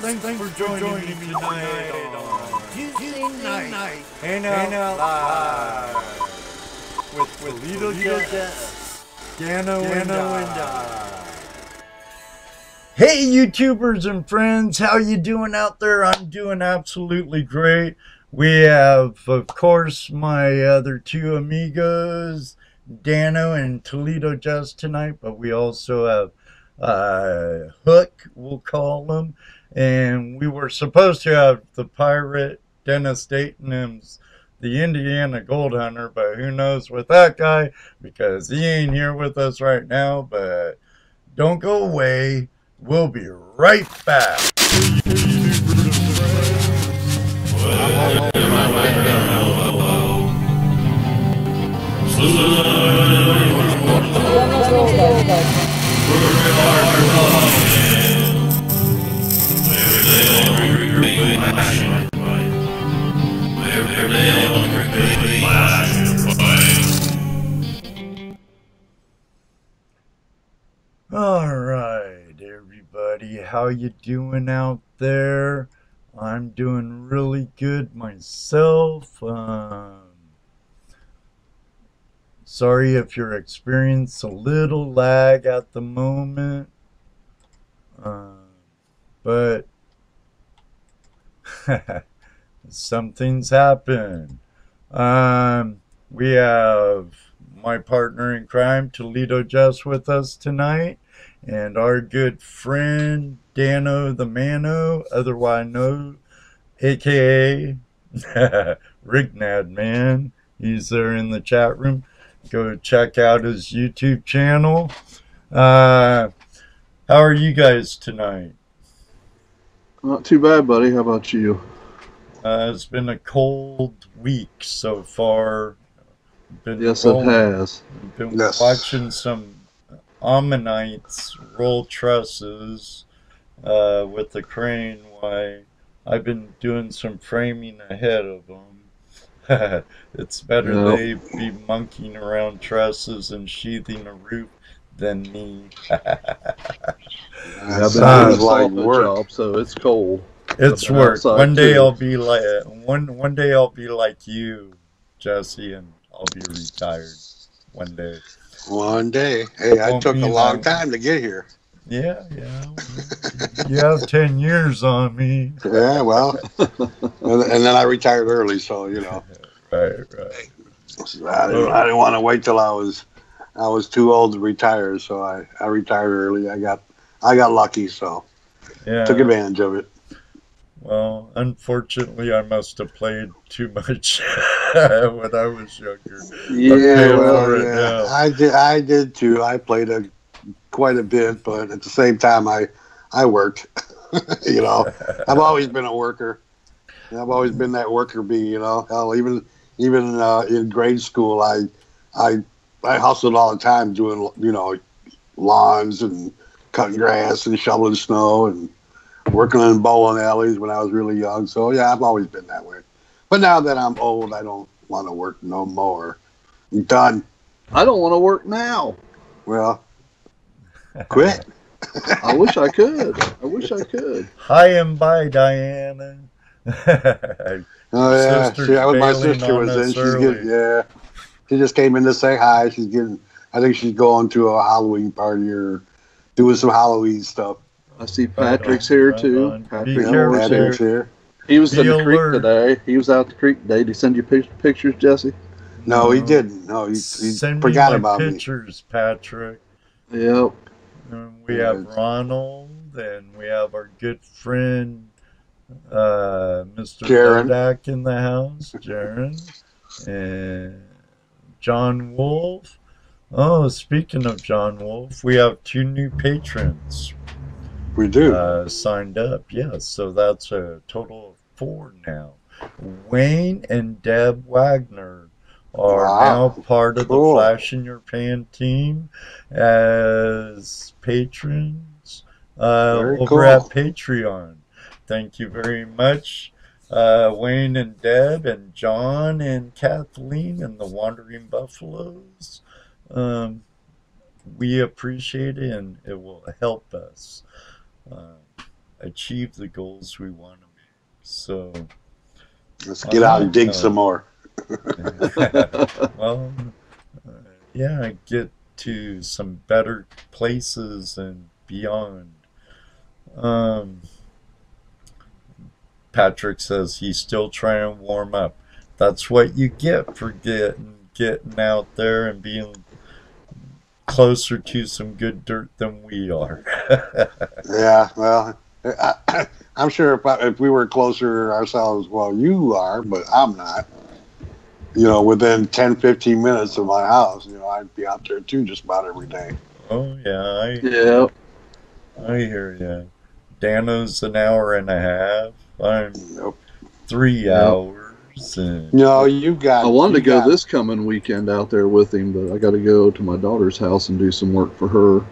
Thanks for joining me tonight on Tuesday night. Hangout live with ToledoJess, Dano and I. Hey YouTubers and friends, how you doing out there? I'm doing absolutely great. We have, of course, my other two amigos, Dano and ToledoJess tonight, but we also have Hook, we'll call him, and we were supposed to have the pirate Dennis Dayton and the Indiana Gold Hunter, but who knows with that guy because he ain't here with us right now. But don't go away, we'll be right back. All right, everybody, how you doing out there? I'm doing really good myself. Sorry if you're experiencing a little lag at the moment, but something's happened. We have my partner in crime, ToledoJess, with us tonight, and our good friend Dano the Mano, otherwise known, aka Rignad Man. He's there in the chat room. Go check out his YouTube channel. How are you guys tonight? Not too bad, buddy. How about you? It's been a cold week so far. Yes, it has. Been watching some ammonites roll trusses with the crane. Why I've been doing some framing ahead of them. It's better they be monkeying around trusses and sheathing a roof than me. I've been doing like work, job, so it's cold. It's work. One day I'll be like one day I'll be like you, Jesse, and I'll be retired. One day. One day. Hey, I took a long time to get here. Yeah. You have 10 years on me. Yeah, well, and then I retired early, so you know. Right. I didn't want to wait till I was too old to retire, so I retired early. I got lucky, so took advantage of it. Well, unfortunately, I must have played too much when I was younger. Yeah, I did too. I played quite a bit, but at the same time, I worked. You know, I've always been a worker. I've always been that worker bee. You know, hell, even in grade school, I hustled all the time doing lawns and cutting grass and shoveling snow and working in bowling alleys when I was really young. So yeah, I've always been that way. But now that I'm old, I don't want to work no more. I'm done. I don't want to work now. Well, quit. I wish I could. Hi and bye, Diana. Oh yeah, my sister was in. She just came in to say hi. I think she's going to a Halloween party or doing some Halloween stuff. I see Patrick's here too. Patrick's here. He was in the creek today. He was out the creek today. Did he send you pictures, Jesse? No, he didn't. No, he forgot about me. Pictures, Patrick. Yep. We have Ronald, and we have our good friend Mr. Kodak in the house, Jaron, and John Wolf. Oh, speaking of John Wolf, we have 2 new patrons. We do. Signed up, yes. So that's a total of 4 now. Wayne and Deb Wagner are now part of the Flash in Your Pan team as patrons over at Patreon. Thank you very much, Wayne and Deb and John and Kathleen and the Wandering Buffaloes. We appreciate it, and it will help us. achieve the goals we want to make. So let's get out and dig note, some more. well, yeah, get to some better places and beyond. Patrick says he's still trying to warm up. That's what you get for getting out there and being closer to some good dirt than we are. Yeah, well, I'm sure if we were closer ourselves, well, you are, but I'm not. Within 10, 15 minutes of my house, I'd be out there too just about every day. Oh, yeah, Yeah. I hear you. Dano's an hour and a half. I'm Nope. 3 hours. And No, you got. I wanted to go got, this coming weekend out there with him, but I got to go to my daughter's house and do some work for her.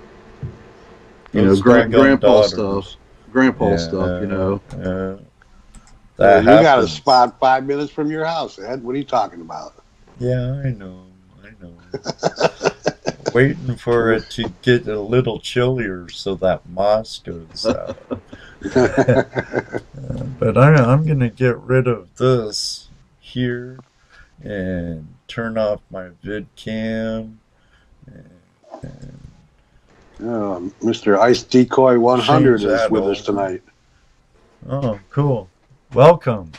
those Grandpa daughters. stuff. Grandpa stuff, That you got a spot 5 minutes from your house, Ed. What are you talking about? Yeah, I know. Waiting for it to get a little chillier so that moss goes out. But I'm going to get rid of this here and turn off my vid cam. Mr. Ice Decoy 100 is with us tonight. Oh, cool. Welcome.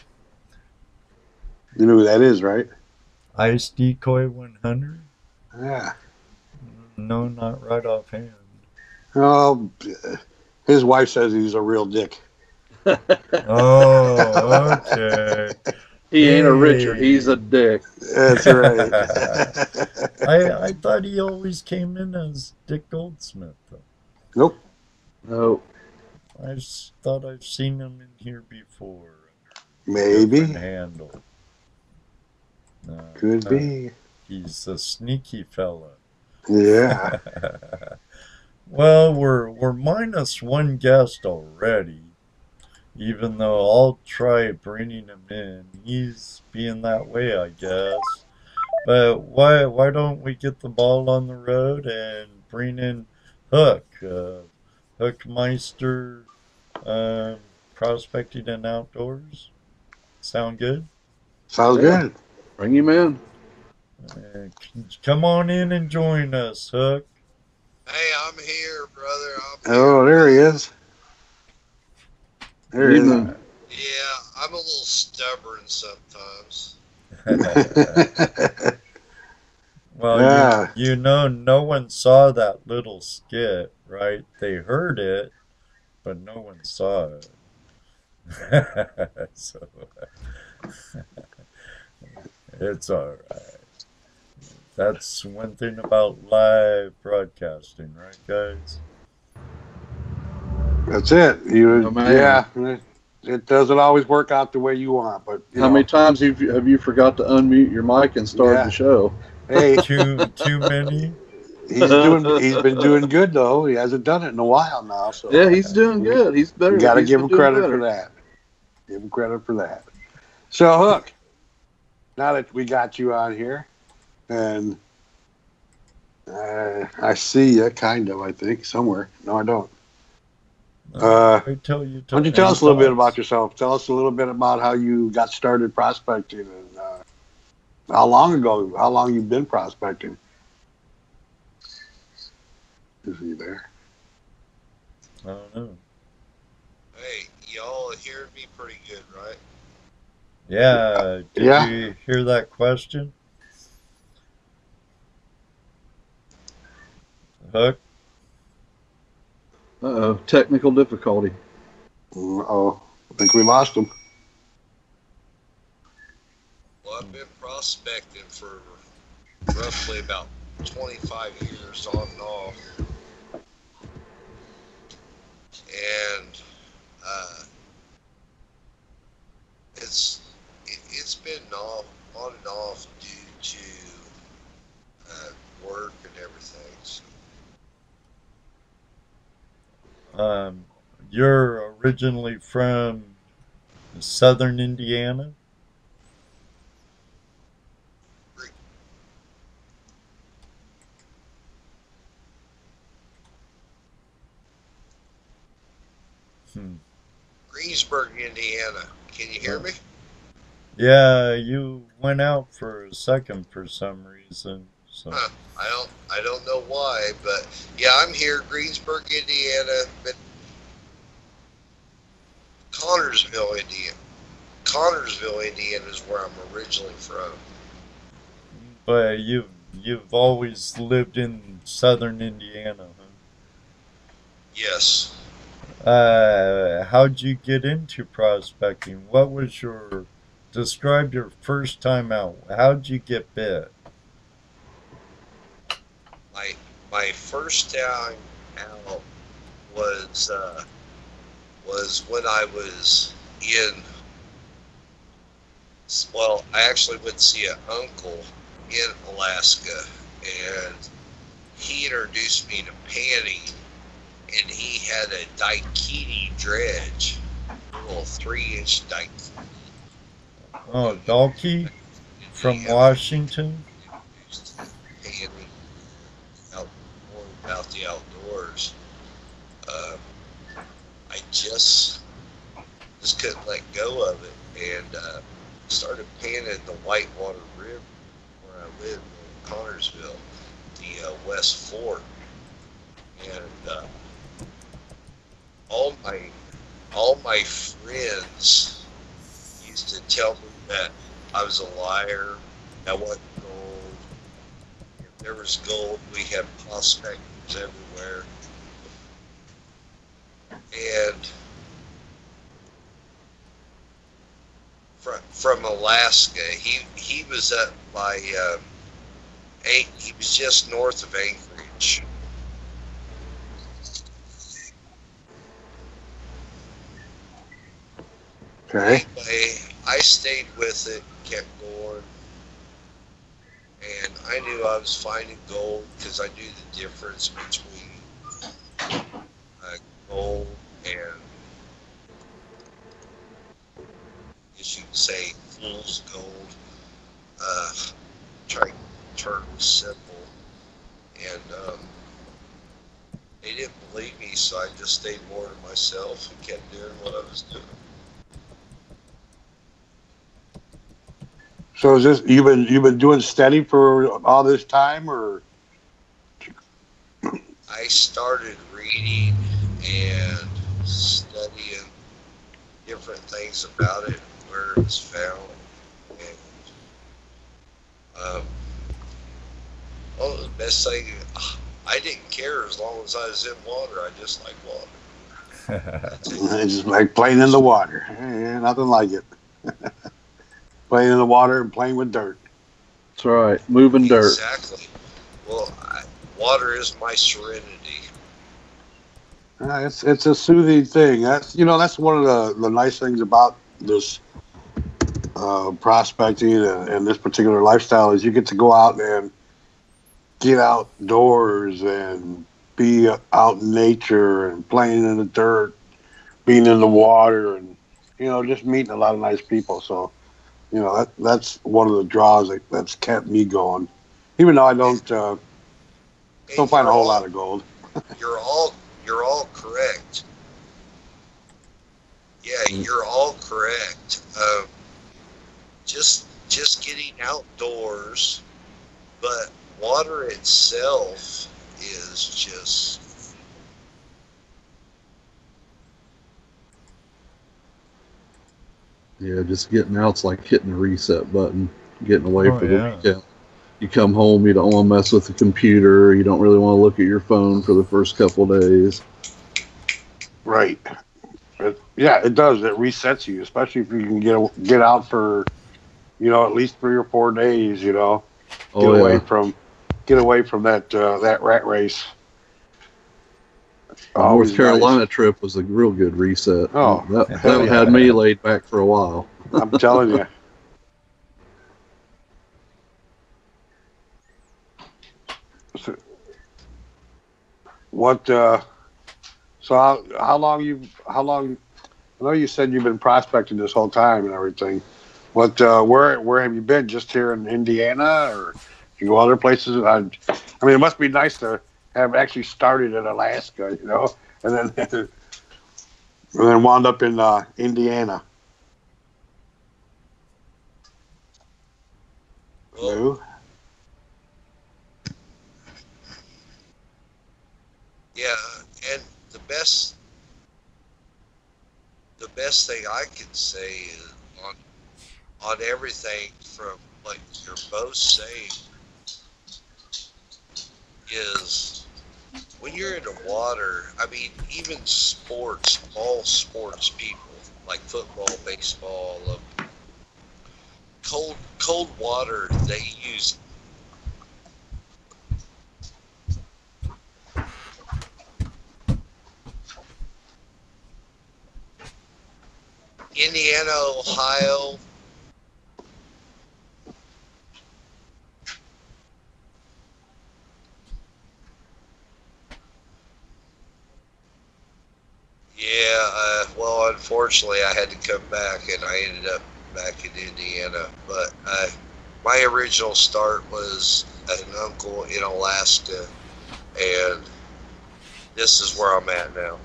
You know who that is, right? Ice Decoy 100? Yeah. No, not right offhand. Oh, his wife says he's a real dick. Oh, okay. He ain't a Richard, he's a dick. That's right. I thought he always came in as Dick Goldsmith, though. Nope. No. I just thought I've seen him in here before. Maybe. Handle. Could be. He's a sneaky fella. Yeah. Well, we're minus one guest already. Even though I'll try bringing him in, he's being that way, I guess. But why don't we get the ball on the road and bring in Hook, Hookmyster, Prospecting and Outdoors? Sound good? Sounds good. Bring him in. Come on in and join us, Hook. Hey, I'm here, brother. There he is. There he is. Yeah, I'm a little stubborn sometimes. Well, yeah. No one saw that little skit, right? They heard it, but no one saw it. So it's all right. That's one thing about live broadcasting, right, guys? That's it. Yeah, it doesn't always work out the way you want, but how many times have you forgot to unmute your mic and start the show? Hey, too many. He's been doing good though. He hasn't done it in a while now. So yeah, he's doing good. He's better. You got to give him credit for that. Give him credit for that. So Hook, now that we got you on here, and I see you kind of, I think somewhere. No, I don't. Why don't you tell us a little bit about yourself? Tell us a little bit about how you got started prospecting and how long you've been prospecting. Is he there? I don't know. Hey, y'all hear me pretty good, right? Yeah. Did you hear that question? Hook? Uh-oh, technical difficulty. Uh-oh, I think we lost him. Well, I've been prospecting for roughly about 25 years on and off. And it's been on and off due to work and everything. So. You're originally from southern Indiana? Greensburg, Indiana. Can you hear me? Yeah, you went out for a second for some reason. So. Huh. I don't know why, but yeah, I'm here, Greensburg, Indiana, but Connorsville, Indiana. Connorsville, Indiana is where I'm originally from. But you've always lived in southern Indiana, huh? Yes. How'd you get into prospecting? What was describe your first time out. How'd you get bit? My first time out was when I was in. Well, I actually went to see an uncle in Alaska, and he introduced me to panning, and he had a Daikini dredge, a little 3-inch Daikini. Oh, Dalkey from Washington? Panning, out more about the outdoors. I just couldn't let go of it, and started panning the Whitewater River where I live in Connorsville, the West Fork, and all my friends used to tell me that I was a liar, that wasn't gold. If there was gold, we had prospectors everywhere, and from Alaska. He was up by he was just north of Anchorage. Okay. Anyway, I stayed with it, kept going, and I knew I was finding gold because I knew the difference between gold and, as you can say, fool's gold. Trying to turn it simple, and they didn't believe me, so I just stayed more to myself and kept doing what I was doing. So is this you've been doing steady for all this time, or? I started reading and studying different things about it, where it was found, and well, the best thing, I didn't care as long as I was in water. I just like water. It's just like playing in the water. Nothing like it. Playing in the water and playing with dirt. That's right. Moving dirt. Exactly. Well, water is my serenity. It's a soothing thing. That's one of the nice things about this prospecting and this particular lifestyle is you get to go out and get outdoors and be out in nature and playing in the dirt, being in the water, and just meeting a lot of nice people. So that's one of the draws that's kept me going, even though I don't find a whole lot of gold. You're all correct. Yeah, you're all correct. Just getting outdoors, but water itself is just. Yeah, just getting out's like hitting the reset button, getting away for the yeah. weekend. You come home, you don't want to mess with the computer, you don't really want to look at your phone for the first couple of days. Right. Yeah, it does. It resets you, especially if you can get out for, at least 3 or 4 days. Get away from that rat race. The North Carolina trip was a real good reset. Oh, that had me laid back for a while. I'm telling you. What? So how long? I know you said you've been prospecting this whole time and everything. What? Where have you been? Just here in Indiana, or you go other places? I mean, it must be nice to have actually started in Alaska, and then And then wound up in Indiana. Well, yeah, and the best thing I can say is on everything from like you're both saying is when you're in the water, I mean, even sports, all sports people, like football, baseball, cold water, they use Indiana, Ohio. Yeah, well, unfortunately, I had to come back, and I ended up back in Indiana. But my original start was an uncle in Alaska, and this is where I'm at now.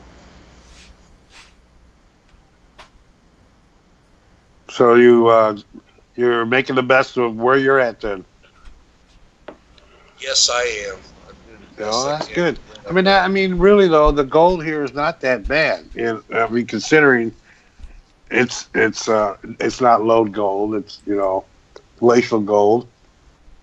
So you're making the best of where you're at then. Yes, I am. Oh, that's good. I mean, really though, the gold here is not that bad. I mean, considering it's not load gold. It's glacial gold.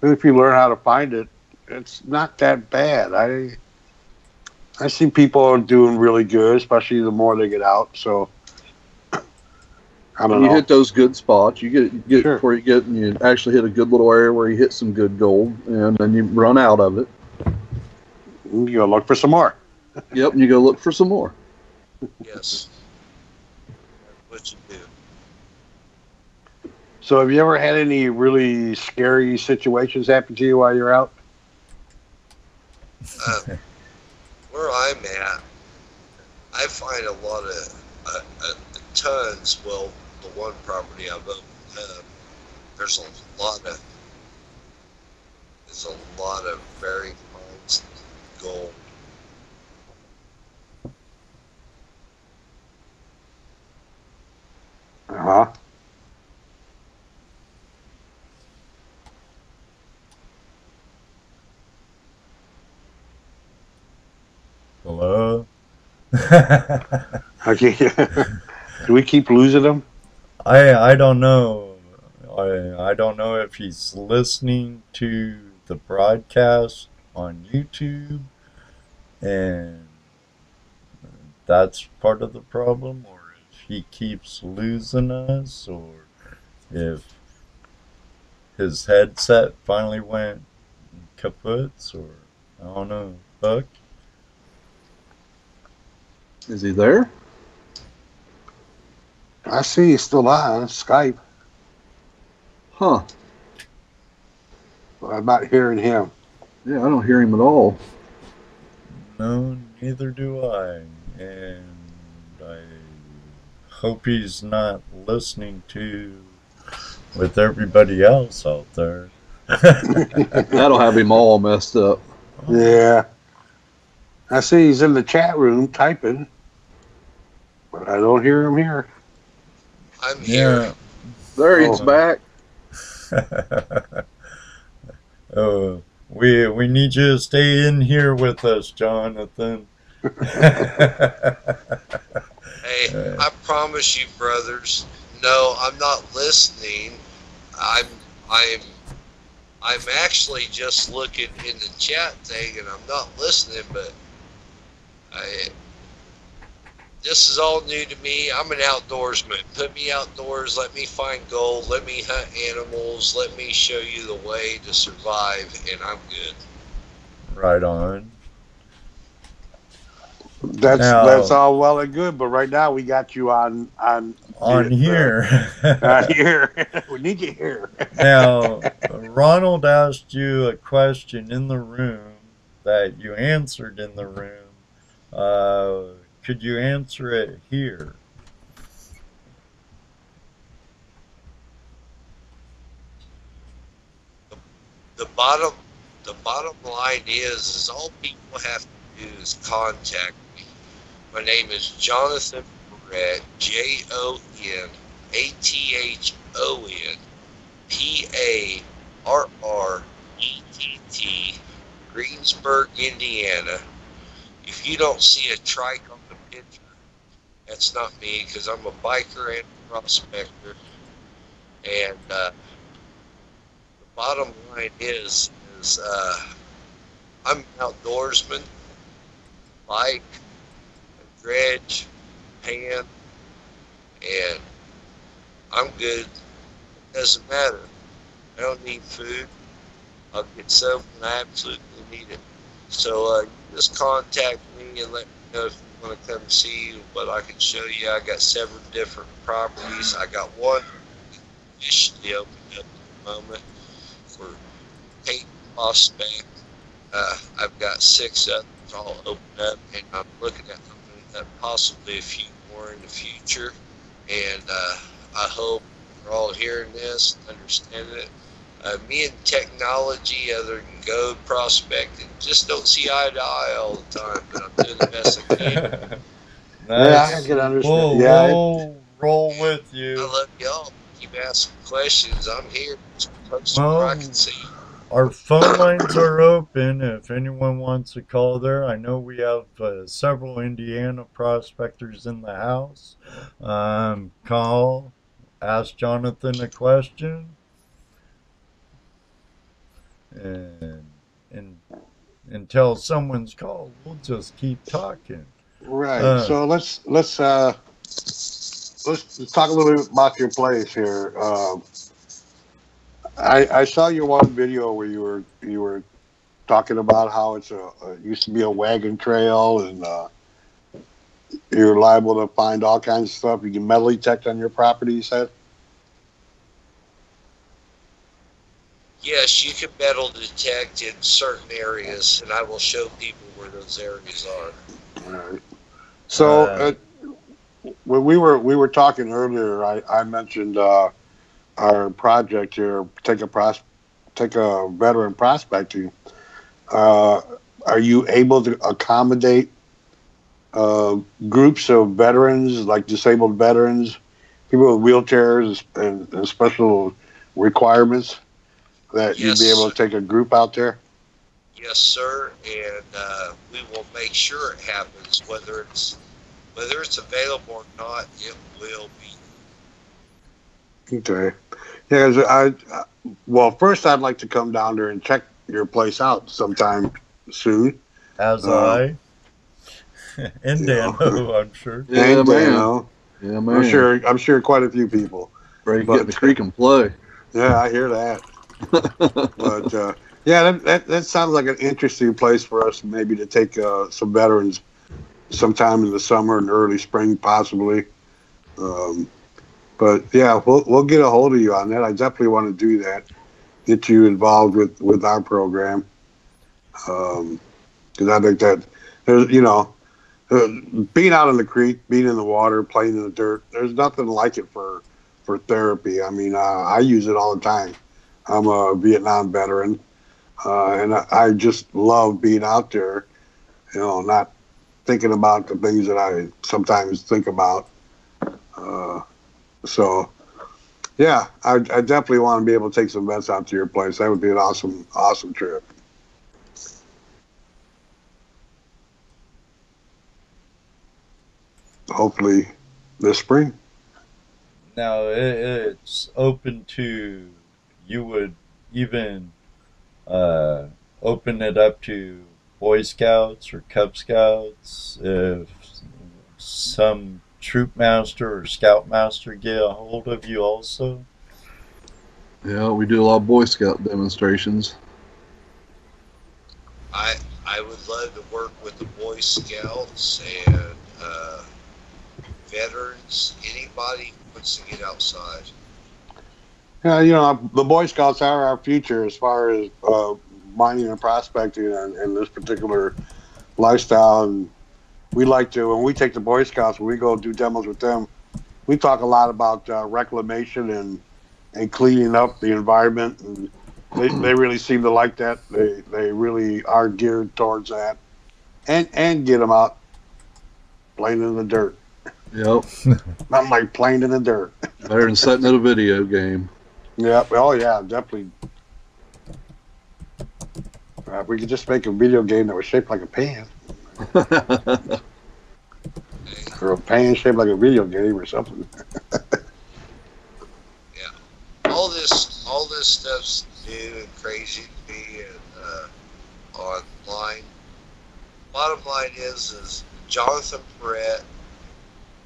And if you learn how to find it, it's not that bad. I see people doing really good, especially the more they get out. So I don't know. You hit those good spots. You get Sure. before and you actually hit a good little area where you hit some good gold, and then you run out of it. You go look for some more. Yep, and you go look for some more. Yes. What you do. So have you ever had any really scary situations happen to you while you're out? Where I'm at, I find a lot of tons. Well, the one property I've opened up, there's a lot of very fine gold. Uh-huh. Hello? Okay. Do we keep losing them? I don't know. I don't know if he's listening to the broadcast on YouTube and that's part of the problem, or if he keeps losing us, or if his headset finally went kaput, or I don't know. Buck? Is he there? I see he's still on Skype. Huh. But I'm not hearing him. Yeah, I don't hear him at all. No, neither do I. And I hope he's not listening to with everybody else out there. That'll have him all messed up. Yeah. I see he's in the chat room typing, but I don't hear him here. I'm here. Yeah. There, he's back. Oh, we need you to stay in here with us, Jonathan. Hey, I promise you, brothers. No, I'm not listening. I'm actually just looking in the chat thing, and I'm not listening. But this is all new to me. I'm an outdoorsman. Put me outdoors. Let me find gold. Let me hunt animals. Let me show you the way to survive, and I'm good. Right on. That's all well and good, but right now we got you on here. On here. We need you here. Now, Ronald asked you a question in the room that you answered in the room. Could you answer it here? The bottom line is all people have to do is contact me. My name is Jonathon Parrett, JonathonParrett, Greensburg, Indiana. If you don't see a trike on the picture, that's not me, because I'm a biker and a prospector. And the bottom line is I'm an outdoorsman, bike, dredge, pan, and I'm good. It doesn't matter. I don't need food. I'll get some when I absolutely need it. So you just contact me and let me know if you want to come see what I can show you. I got several different properties. I got one officially opened up at the moment for Dayton Prospect. I've got 6 others all opened up, and I'm looking at opening up possibly a few more in the future. And I hope you're all hearing this and understanding it. Me and technology, other than gold prospecting, just don't see eye to eye all the time, but I'm doing the best I can. Nice. Yeah, I can understand. We'll roll with you. I love y'all. Keep asking questions. I'm here. Just post where I can see. Our phone lines are open if anyone wants to call there. I know we have several Indiana prospectors in the house. Call, ask Jonathan a question, and until someone's called, we'll just keep talking. Right. So let's talk a little bit about your place here. I saw your one video where you were talking about how it used to be a wagon trail, and you're liable to find all kinds of stuff. You can metal detect on your property, you said? Yes, you can metal detect in certain areas, and I will show people where those areas are. All right. So when we were talking earlier, I mentioned our project here, take a veteran prospecting. Are you able to accommodate groups of veterans, like disabled veterans, people with wheelchairs and special requirements, that you'd be able to take a group out there? Yes, sir, and we will make sure it happens. Whether it's available or not, it will be. Okay. Yeah, well, first I'd like to come down there and check your place out sometime soon. And Dano, I'm sure. Yeah, and Dano. Yeah, man. I'm sure quite a few people. Ready to get in the creek and play. Yeah, I hear that. But yeah, that sounds like an interesting place for us maybe to take some veterans sometime in the summer and early spring, possibly. But yeah, we'll get a hold of you on that. I definitely want to do that. Get you involved with our program, because I think that there's, being out in the creek, being in the water, playing in the dirt, there's nothing like it for therapy. I mean, I use it all the time. I'm a Vietnam veteran, and I just love being out there, not thinking about the things that I sometimes think about. So, yeah, I definitely want to be able to take some vets out to your place. That would be an awesome trip. Hopefully this spring. Now, it's open to, you would even open it up to Boy Scouts or Cub Scouts if some troop master or scout master get a hold of you also? Yeah, we do a lot of Boy Scout demonstrations. I would love to work with the Boy Scouts and veterans, anybody who wants to get outside. Yeah, the Boy Scouts are our future as far as mining and prospecting and this particular lifestyle. And we like to, when we take the Boy Scouts, when we go do demos with them, we talk a lot about reclamation and cleaning up the environment. And they really seem to like that. They really are geared towards that. And get them out playing in the dirt. Yep. Nothing like playing in the dirt. Better than sitting at a video game. Yeah. Oh yeah, definitely. We could just make a video game that was shaped like a pan, or a pan shaped like a video game, or something. Yeah. All this stuff's new and crazy to me and online. Bottom line is Jonathon Parrett,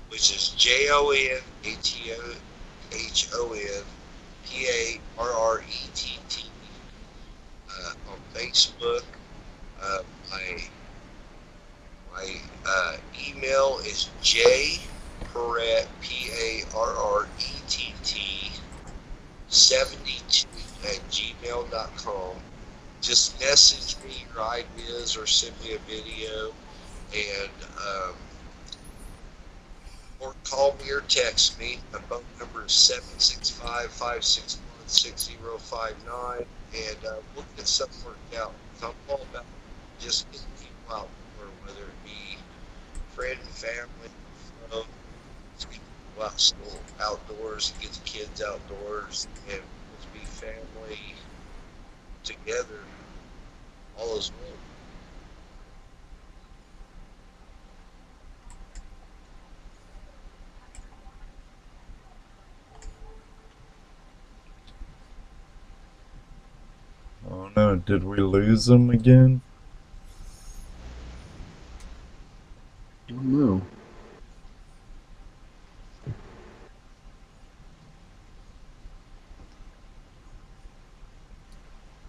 which is JONATHON on Facebook. My email is jparrett PARRETT72@gmail.com. Just message me your ideas or send me a video, and or call me or text me. My phone number is 765-561-6059, and we'll get something worked out. I'm all about just getting people out there, whether it be friend and family, let's get people outdoors and get the kids outdoors, and let's be family together. All is well. Oh no, did we lose him again? I don't know.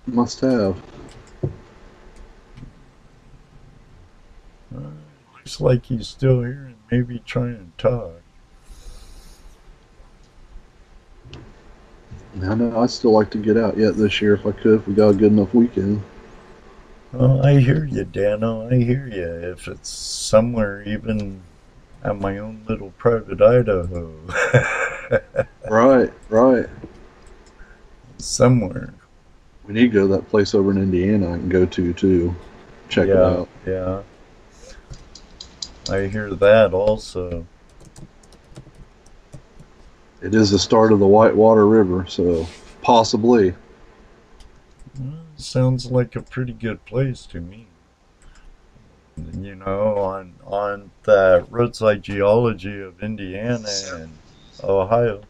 Must have. Looks like he's still here and maybe trying to talk. I know. I'd still like to get out yet this year if I could. If we got a good enough weekend. Oh, I hear you, Dano. I hear you. If it's somewhere even at my own little private Idaho. Right. Somewhere. We need to go to that place over in Indiana I can go to too. Check it out. Yeah. I hear that also. It is the start of the Whitewater River, so possibly. Well, sounds like a pretty good place to me. You know, on the roadside geology of Indiana and Ohio.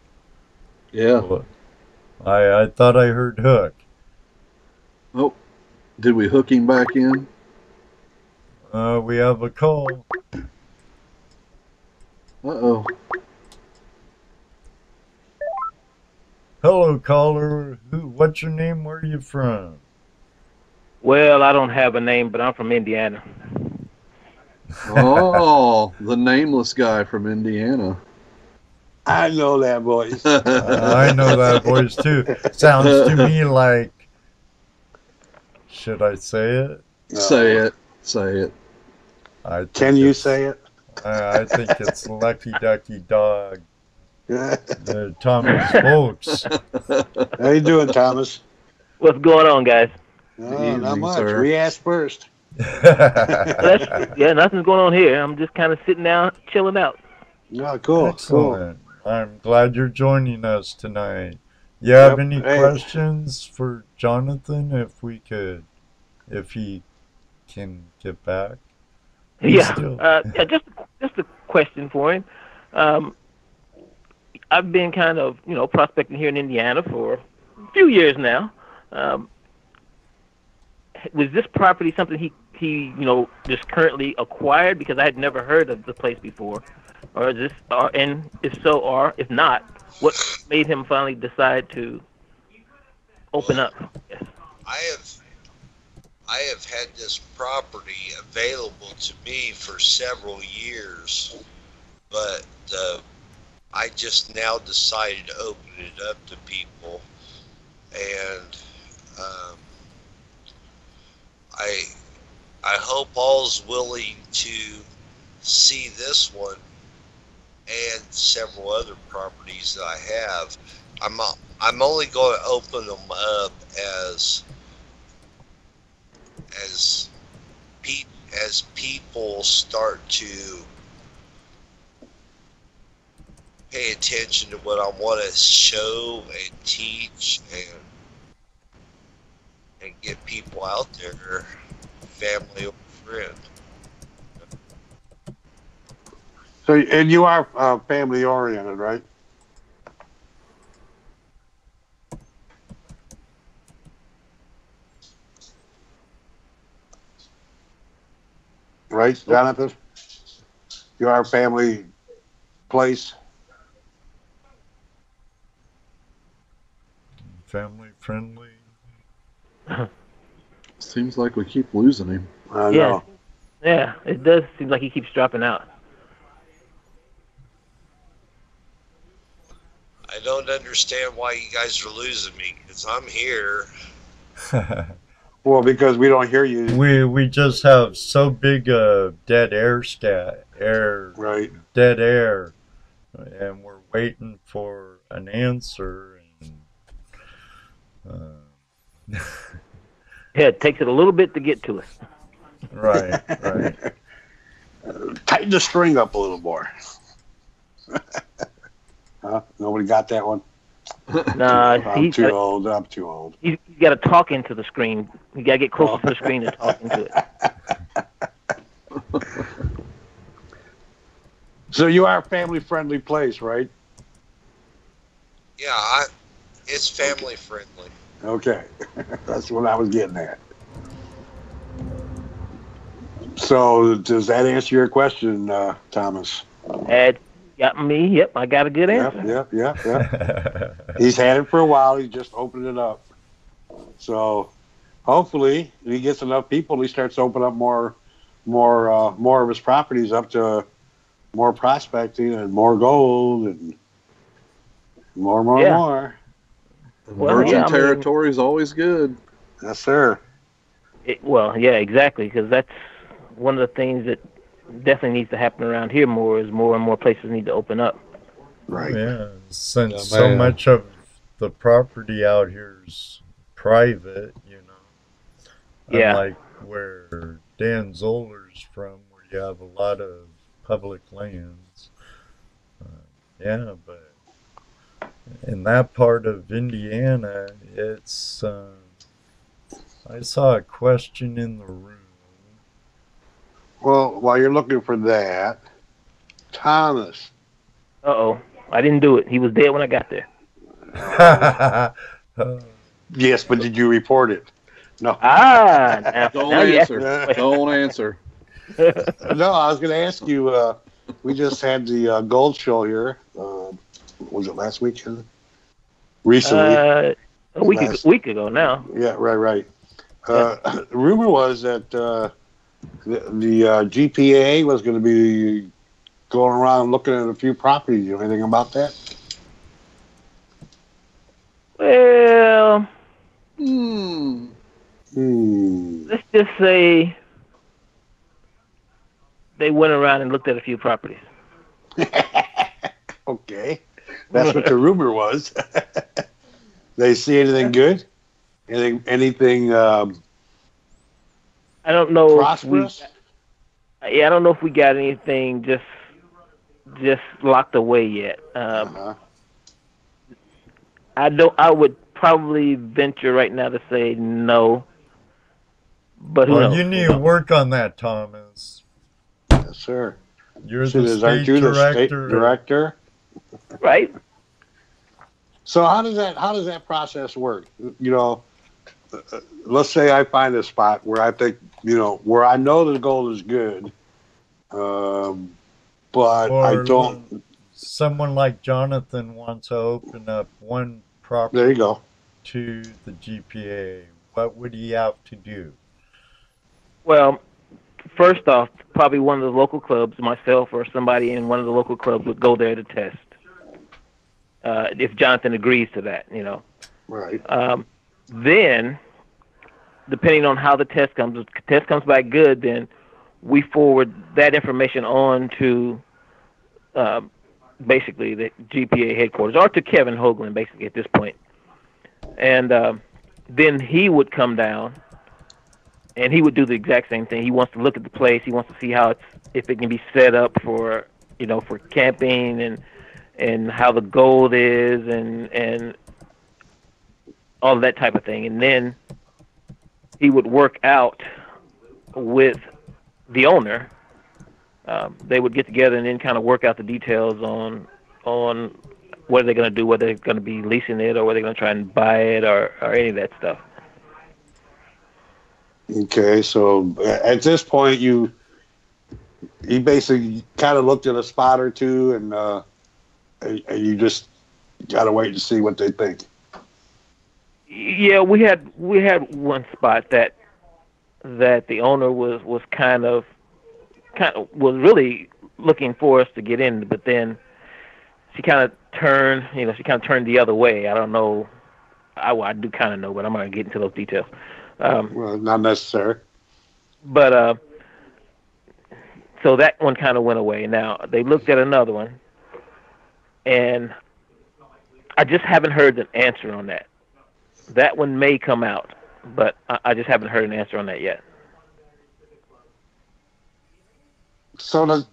Yeah. Well, I thought I heard Hook. Oh, did we hook him back in? We have a call. Uh-oh. Hello, caller. What's your name? Where are you from? Well, I don't have a name, but I'm from Indiana. Oh, the nameless guy from Indiana. I know that voice. I know that voice too. Sounds to me like. Should I say it? Say it. Can you say it? I think it's Lucky Ducky Dog. Thomas Folks. How you doing, Thomas? What's going on, guys? Not much. Sir. We asked first. Yeah, nothing's going on here. I'm just kind of sitting down, chilling out. Oh, cool. Excellent. Cool. I'm glad you're joining us tonight. You have any questions for Jonathon? If he can get back. Just a question for him. I've been kind of, prospecting here in Indiana for a few years now. Was this property something he just currently acquired? Because I had never heard of the place before. Or is this, and if so, or if not, what made him finally decide to open up? Yes. I have had this property available to me for several years, but I just now decided to open it up to people, and I hope all's willing to see this one and several other properties that I have. I'm only going to open them up as people start to pay attention to what I want to show and teach and get people out there, family or friend. So, and you are family oriented, right? Right, Jonathan? You are a family place. Family friendly. Seems like we keep losing him. I Yeah. know. Yeah, it does seem like he keeps dropping out. I don't understand why you guys are losing me, because I'm here. Well, because we don't hear you. we just have so big a dead air Right. dead air, and we're waiting for an answer. And Yeah, it takes it a little bit to get to us. right. Tighten the string up a little more. Huh? Nobody got that one? Nah, I'm too old. I'm too old. He's got to talk into the screen. You got to get closer to the screen and talk into it. So you are a family-friendly place, right? Yeah, it's family friendly. Okay. That's what I was getting at. So does that answer your question, Thomas? Ed got me. Yep, I got a good answer. Yep. He's had it for a while. He's just opened it up. So hopefully if he gets enough people, he starts to open up more of his properties up to more prospecting and more gold and more. Well, Virgin yeah, territory is always good. Yes, sir. Yeah, exactly, because that's one of the things that definitely needs to happen around here more is more and more places need to open up. Right. Yeah, since so much of the property out here is private, Yeah. Unlike where Dan Zoller's from, where you have a lot of public lands. Yeah, but in that part of Indiana, it's. I saw a question in the room. Well, while you're looking for that, Thomas. Uh-oh. I didn't do it. He was dead when I got there. Yes, but did you report it? No. Don't now you answer. Don't answer. No, I was going to ask you. We just had the gold show here. Was it last weekend? Recently. A week ago now. Yeah, right. Rumor was that the GPA was going to be going around looking at a few properties. You know anything about that? Well, Let's just say they went around and looked at a few properties. Okay. That's what the rumor was. They see anything good? Anything I don't know. prosperous? I don't know if we got anything just locked away yet. I would probably venture right now to say no. But who knows? You need to work on that, Thomas. Yes, sir. You're the state director. Right. So how does that process work? Let's say I find a spot where I think, where I know the gold is good, but I don't. Someone like Jonathan wants to open up one property. There you go. To the GPA. What would he have to do? Well, first off, probably one of the local clubs, myself or somebody in one of the local clubs would go there to test. If Jonathan agrees to that, Right. Then, depending on how the test comes, if the test comes back good, then we forward that information on to basically the GPA headquarters, or to Kevin Hoagland, basically, at this point. And then he would come down, and he would do the exact same thing. He wants to look at the place. He wants to see if it can be set up for, for camping and and how the gold is and all that type of thing. And then he would work out with the owner. They would get together and then kind of work out the details on what they're going to do, whether they're going to be leasing it or whether they're going to try and buy it or any of that stuff. Okay, so at this point, you basically kind of looked at a spot or two, and you just got to wait and see what they think. Yeah, we had one spot that the owner was kind of was really looking for us to get in, but then she kind of turned the other way. I don't know. I do kind of know, but I'm not going to get into those details. Well, not necessary. But so that one kind of went away. Now they looked at another one, and I just haven't heard an answer on that. That one may come out, but I just haven't heard an answer on that yet. So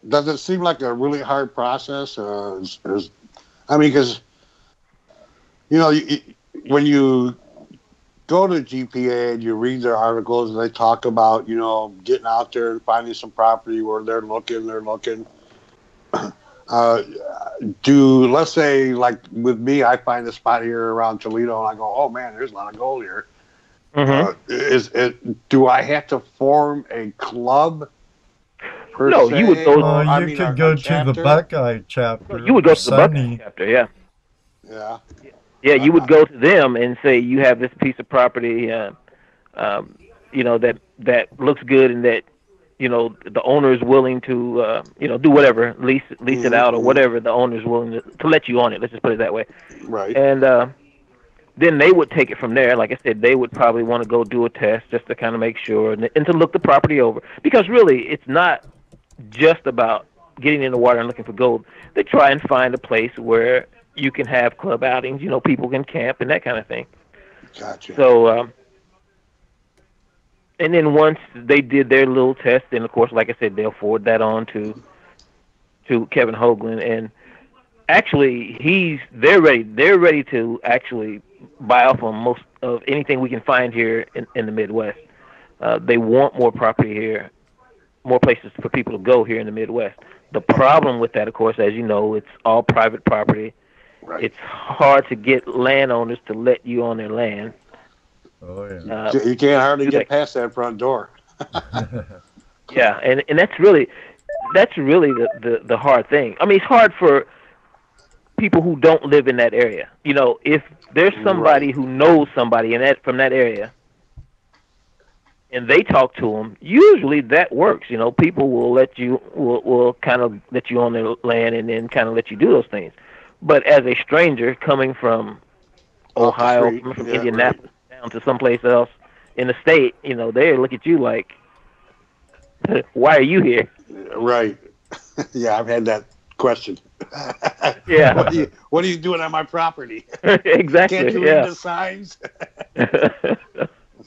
does it seem like a really hard process? Because when you go to GPA and you read their articles and they talk about, getting out there and finding some property where they're looking. Let's say, like with me, I find a spot here around Toledo and I go, oh man, there's a lot of gold here. Mm-hmm. Do I have to form a club? No, you would go. You could go to the Buckeye chapter. You would go to the Buckeye chapter, yeah. Yeah. Yeah, you would go to them and say you have this piece of property, that looks good, and that the owner is willing to do whatever, lease it out or whatever the owner is willing to let you on it. Let's just put it that way. Right. And then they would take it from there. Like I said, they would probably want to go do a test just to kind of make sure and to look the property over, because really it's not just about getting in the water and looking for gold. They try and find a place where you can have club outings, people can camp and that kind of thing. Gotcha. So, and then once they did their little test, then of course, like I said, they'll forward that on to Kevin Hoagland, and actually they're ready to actually buy off on most of anything we can find here in the Midwest. They want more property here, more places for people to go here in the Midwest. The problem with that, of course, as you know, it's all private property. Right. It's hard to get landowners to let you on their land. Oh yeah. You can't hardly get past that front door. Yeah, and that's really the hard thing. I mean, it's hard for people who don't live in that area. If there's somebody who knows somebody from that area, and they talk to them, usually that works. People will will kind of let you on their land and then kind of let you do those things. But as a stranger coming from Ohio, from Indianapolis down to someplace else in the state, they look at you like, why are you here? Right. Yeah, I've had that question. Yeah. What are you doing on my property? Exactly. Can't you read the signs?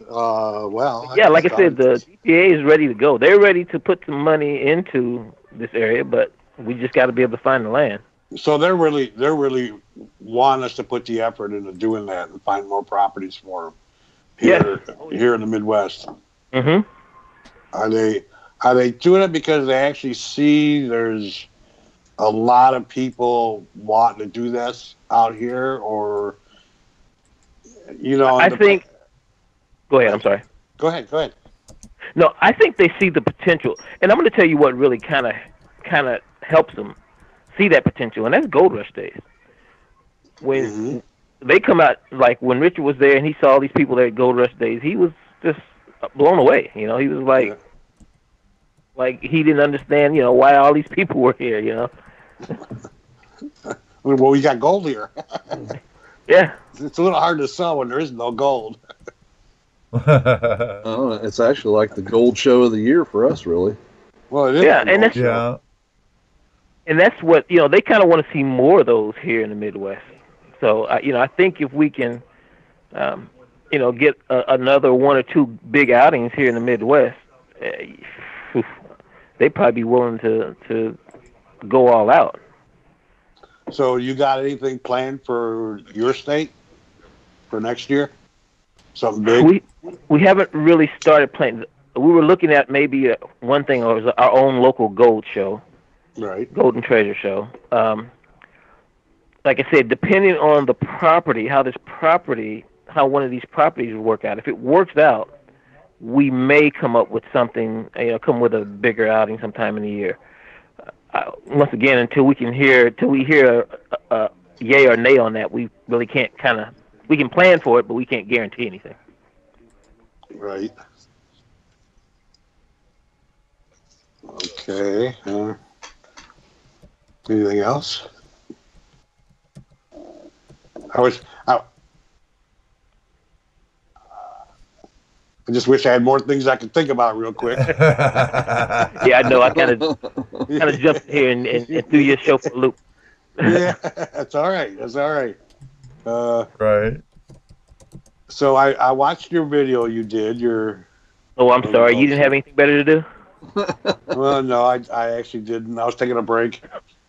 Well. Yeah, like I said, the GPA is ready to go. They're ready to put some money into this area, but we just got to be able to find the land. So they're really want us to put the effort into doing that and find more properties for them here in the Midwest. Mm-hmm. Are they doing it because they actually see there's a lot of people wanting to do this out here, or I think. Go ahead. I'm sorry. Go ahead. No, I think they see the potential, and I'm going to tell you what really kind of helps them see that potential, and that's Gold Rush days. When they come out, like when Richard was there and he saw these people there at Gold Rush days, he was just blown away. He was like he didn't understand, why all these people were here. Well, we got gold here. Yeah, it's a little hard to sell when there is no gold. It's actually like the gold show of the year for us, really. Well, it is. Yeah, and that's And that's what, they kind of want to see more of those here in the Midwest. So, I think if we can, get another one or two big outings here in the Midwest, they'd probably be willing to go all out. So you got anything planned for your state for next year? Something big? We haven't really started planning. We were looking at maybe one thing, or was our own local gold show, Right. golden treasure show. Like I said, depending on the property, how one of these properties will work out. If it works out, we may come up with something, come with a bigger outing sometime in the year. Once again, until we hear a yay or nay on that, we really can't we can plan for it, but we can't guarantee anything. Right. Okay. Anything else? I just wish I had more things I could think about real quick. Yeah, I know. I kind of jumped here and threw your show for a loop. Yeah, that's all right. That's all right. Right. So I watched your video you did. Oh, I'm sorry. You didn't have anything better to do? Well, no, I actually didn't. I was taking a break.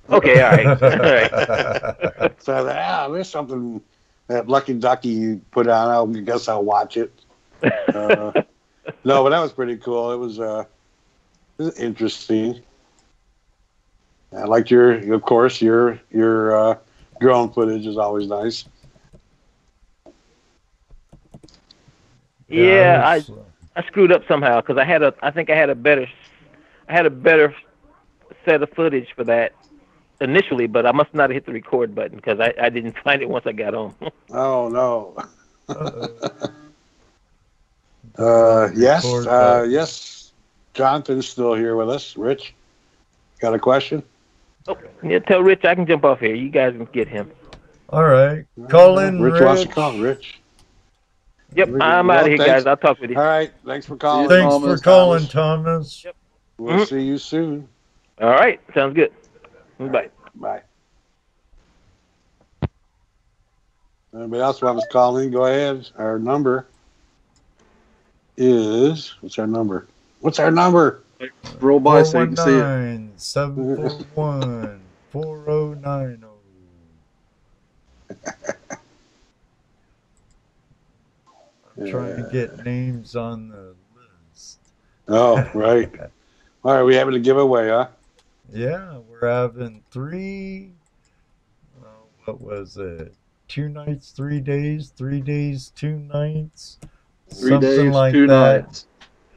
Okay, all right. All right. So I thought, there's something that Lucky Ducky you put on. I guess I'll watch it. No, but that was pretty cool. It was interesting. I liked your drone footage is always nice. Yeah, I screwed up somehow because I think I had a better set of footage for that initially, but I must not have hit the record button because I didn't find it once I got home. Oh no. Yes. Jonathan's still here with us. Rich, got a question? Oh, yeah, tell Rich I can jump off here. You guys can get him. All right. Call in, Rich. Wants to call. Rich. Yep, I'm out of here, guys. I'll talk with you. All right. Thanks for calling. Thanks for calling, Thomas. Yep. We'll see you soon. All right. Sounds good. Bye. Bye. Anybody else wants to call in? Go ahead. Our number is... What's our number? Roll by so you can see it. 741-4090. I'm trying to get names on the list. Oh, right. All right, we having a giveaway, huh? Yeah, we're having 3. What was it? 2 nights, 3 days, 3 days, 2 nights. 3 Something days, like 2 that. nights.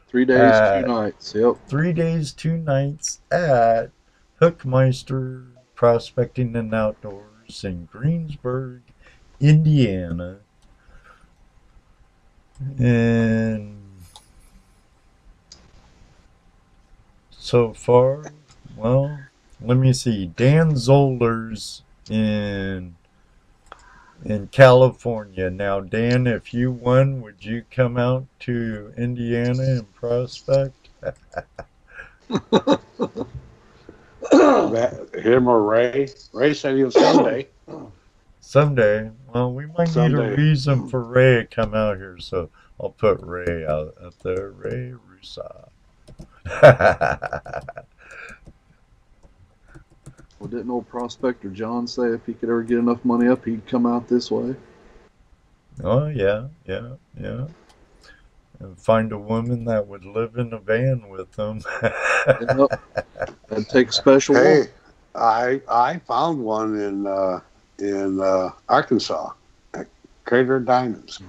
3 days, 2 nights. Yep. 3 days, 2 nights at Hookmyster Prospecting and Outdoors in Greensburg, Indiana. And so far, well, let me see. Dan Zoller's in California. Now, Dan, if you won, would you come out to Indiana and prospect? Him or Ray? Ray said he'll someday. Someday. Well, we might need a reason for Ray to come out here, so I'll put Ray out there. Ray Rusa. Well, didn't old Prospector John say if he could ever get enough money up, he'd come out this way? Oh, yeah. And find a woman that would live in a van with him. Yep. That'd take a special one. Hey, I found one in Arkansas at Crater Diamonds.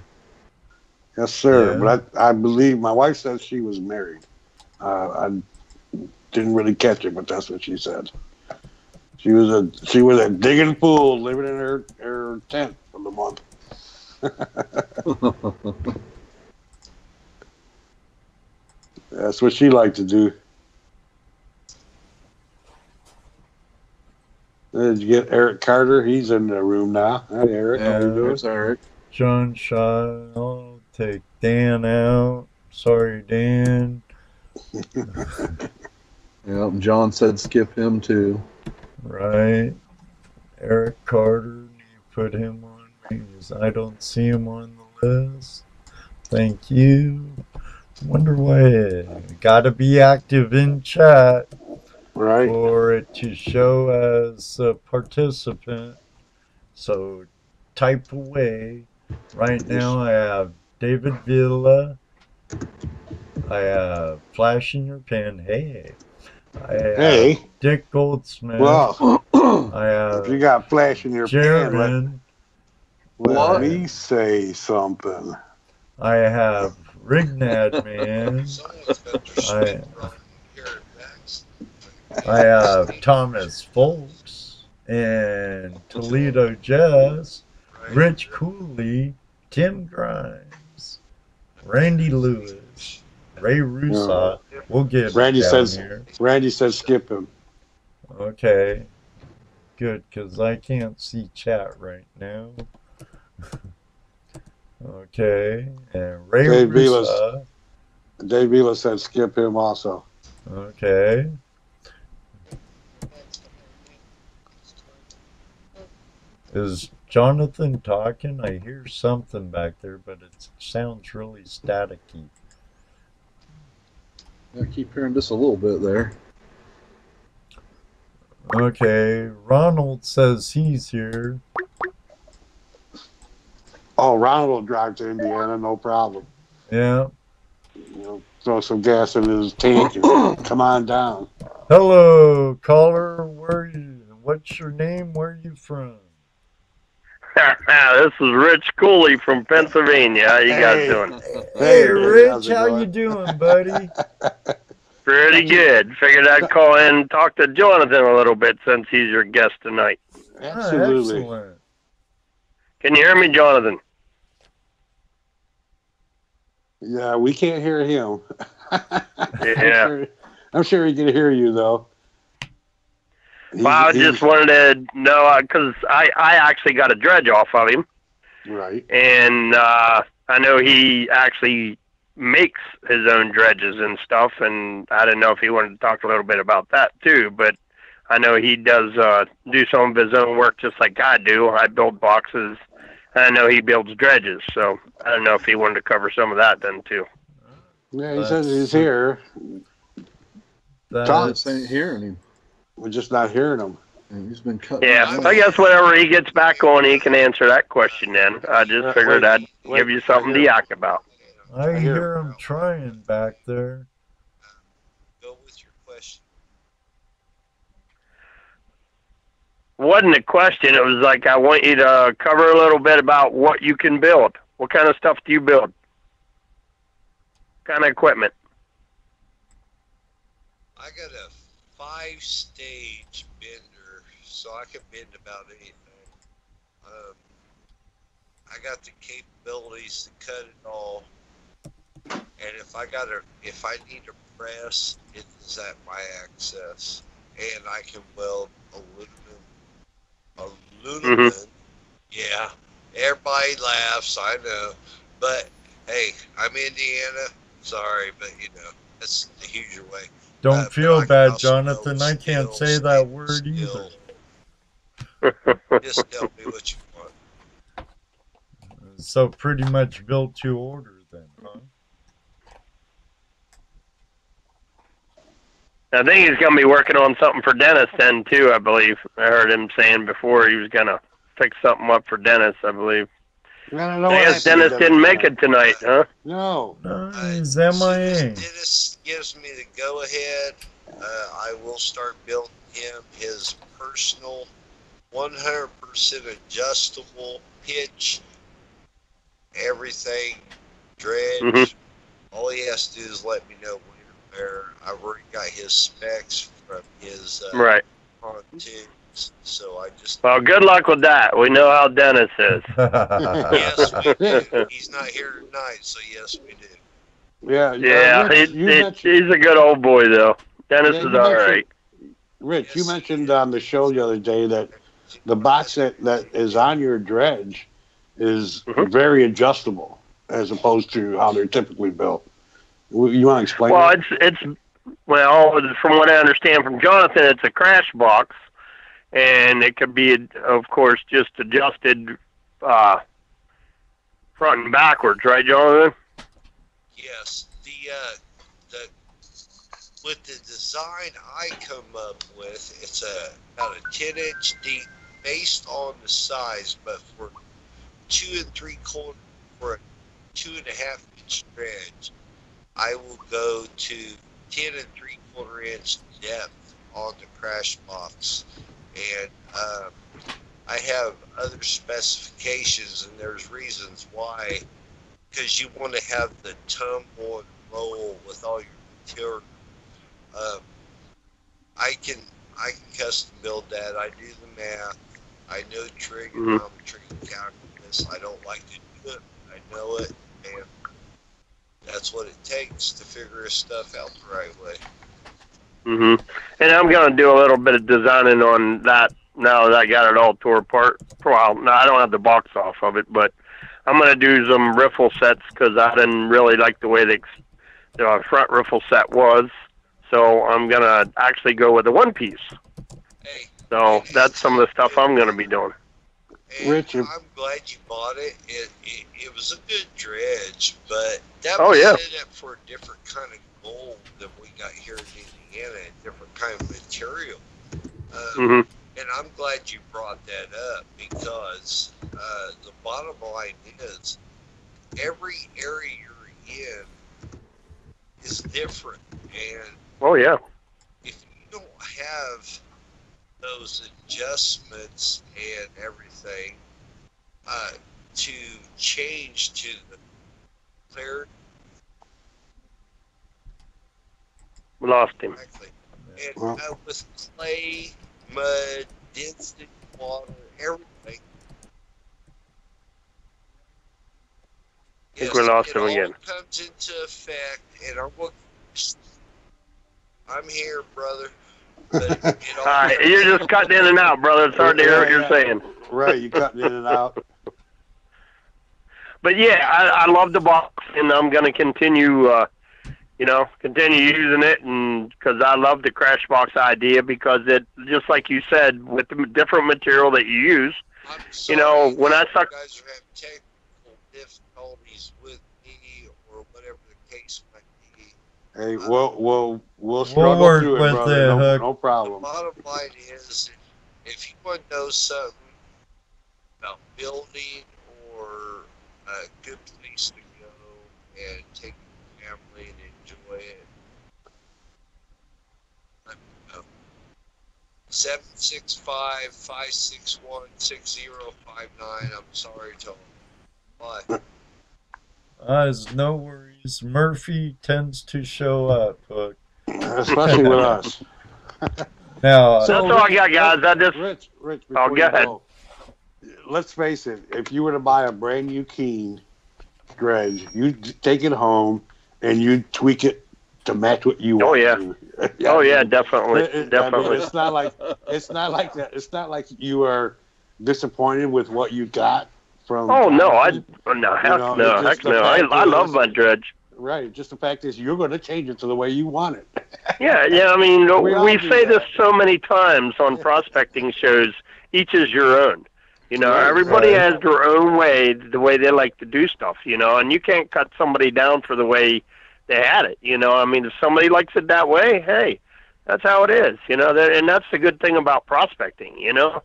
Yes, sir. Yeah. But I believe my wife says she was married. I didn't really catch it, but that's what she said. She was a digging fool living in her tent for the month. That's what she liked to do. Did you get Eric Carter? He's in the room now. Hi, Eric. Yeah, how you doing? There's Eric. John Shaw. I'll take Dan out. Sorry, Dan. Yep, John said skip him too. Right. Eric Carter. You put him on because I don't see him on the list. Thank you. Wonder why. Gotta be active in chat. Right. for it to show as a participant. So type away. Right now I have David Villa. I have Flash in Your Pen. Hey. I have Hey. Dick Goldsmith. Well, I if you have got flash in your pen, Jaron. let What? me say something. I have Rignad Man. Someone's got their speaker on here at Max. I have Thomas Folks and ToledoJess, Rich Cooley, Tim Grimes, Randy Lewis, Ray Russa. We'll get Randy down says here. Randy says skip him. Okay. Good, because I can't see chat right now. Okay. And Ray Dave Russa. Dave Vila said skip him also. Okay. Is Jonathan talking? I hear something back there, but it sounds really staticky. I keep hearing just a little bit there. Okay, Ronald says he's here. Oh, Ronald will drive to Indiana, no problem. Yeah. You know, throw some gas in his tank and come on down. Hello, caller. Where are you? What's your name? Where are you from? This is Rich Cooley from Pennsylvania. How you guys doing? Hey, Rich, how's it how going? you doing, buddy? Pretty good. Figured I'd call in and talk to Jonathan a little bit since he's your guest tonight. Absolutely. Excellent. Can you hear me, Jonathan? Yeah, we can't hear him. Yeah. I'm sure he can hear you, though. Well, I just wanted to know, because I actually got a dredge off of him. Right. And I know he actually makes his own dredges and stuff, and I didn't know if he wanted to talk a little bit about that too, but I know he does do some of his own work just like I do. I build boxes, and I know he builds dredges, so I don't know if he wanted to cover some of that then too. Yeah, he says he's here. I just ain't hearing him. We're just not hearing him. And he's been cutting. Yeah, out. I guess whenever he gets back on, he can answer that question then. I just figured I'd give you something to yak about. I hear him trying back there. Go with your question. Wasn't a question. It was like, I want you to cover a little bit about what you can build. What kind of stuff do you build? What kind of equipment? I got a 5-stage bender, so I can bend about anything. I got the capabilities to cut it all, and if I need to press, it is at my access, and I can weld aluminum. Yeah, everybody laughs, I know, but hey, I'm Indiana. Sorry, but that's the huge way. Don't feel bad, Jonathan. I can't say that word either. Just tell me what you want. So pretty much built to order then, huh? I think he's going to be working on something for Dennis then too, I believe. I heard him saying before he was going to fix something up for Dennis, I believe. I don't know. I guess Dennis didn't make it tonight, huh? No. He's MIA. Dennis gives me the go-ahead. I will start building him his personal 100% adjustable pitch, everything, dredge. All he has to do is let me know when you're there. I've already got his specs from his pontoons, so I just... Well, good luck with that. We know how Dennis is. Yes, we do. He's not here tonight, so yes, we do. Yeah, Rich, he's a good old boy, though. Dennis is all right. Rich, you mentioned on the show the other day that the box that is on your dredge is very adjustable as opposed to how they're typically built. You want to explain? Well, it's from what I understand from Jonathan, it's a crash box, and it could be, of course, just adjusted front and backwards, right, Jonathan? Yes, with the design I come up with, it's about a 10-inch deep based on the size, but for 2 3/4 for a 2.5-inch dredge, I will go to 10 3/4-inch depth on the crash box, and I have other specifications, and there's reasons why, because you want to have the tumble and roll with all your material. I can custom build that. I do the math. I know trigonometry, calculus. I don't like to do it. I know it, and that's what it takes to figure this stuff out the right way. And I'm going to do a little bit of designing on that now that I got it all tore apart. Well, no, I don't have the box off of it, but I'm going to do some riffle sets because I didn't really like the way the front riffle set was. So I'm going to actually go with a one-piece. Hey, so that's some of the stuff I'm going to be doing. Richard, I'm glad you bought it. It was a good dredge, but that was set up for a different kind of gold than we got here in Indiana, a different kind of material. And I'm glad you brought that up because the bottom line is every area you're in is different. And if you don't have those adjustments and everything to change to the clarity. We lost him. Exactly. And with clay, mud, density, water, everything. I think we lost him again. It all comes into effect, and I'm here, brother. But all right, you're just cutting in and out, brother. It's hard to hear what you're saying. Right, you're cutting in and out. But yeah, I love the box, and I'm going to continue, continue using it, and because I love the crash box idea, because it, just like you said, with the different material that you use, when I suck. You guys are having technical difficulties with me, or whatever the case might be. Hey, we'll struggle through it, brother. No problem. The bottom line is, if you want to know something about building or a good place to go and take your family and enjoy it, let me know. 765-561-6059. I'm sorry, Tom. Bye. There's no worries. Murphy tends to show up, Hook. Especially with us. Now, that's all I got, guys. Rich, go ahead. Let's face it. If you were to buy a brand new Keen dredge, you take it home and you tweak it to match what you want. Definitely. Definitely. It's not like that. It's not like you are disappointed with what you got from. Oh no! Heck no! I love my dredge. Right. Just the fact is, you're going to change it to the way you want it. Yeah. I mean, we say this so many times on prospecting shows. Each is your own. Everybody has their own way, the way they like to do stuff. And you can't cut somebody down for the way they had it. I mean, if somebody likes it that way, hey, that's how it is. And that's the good thing about prospecting. You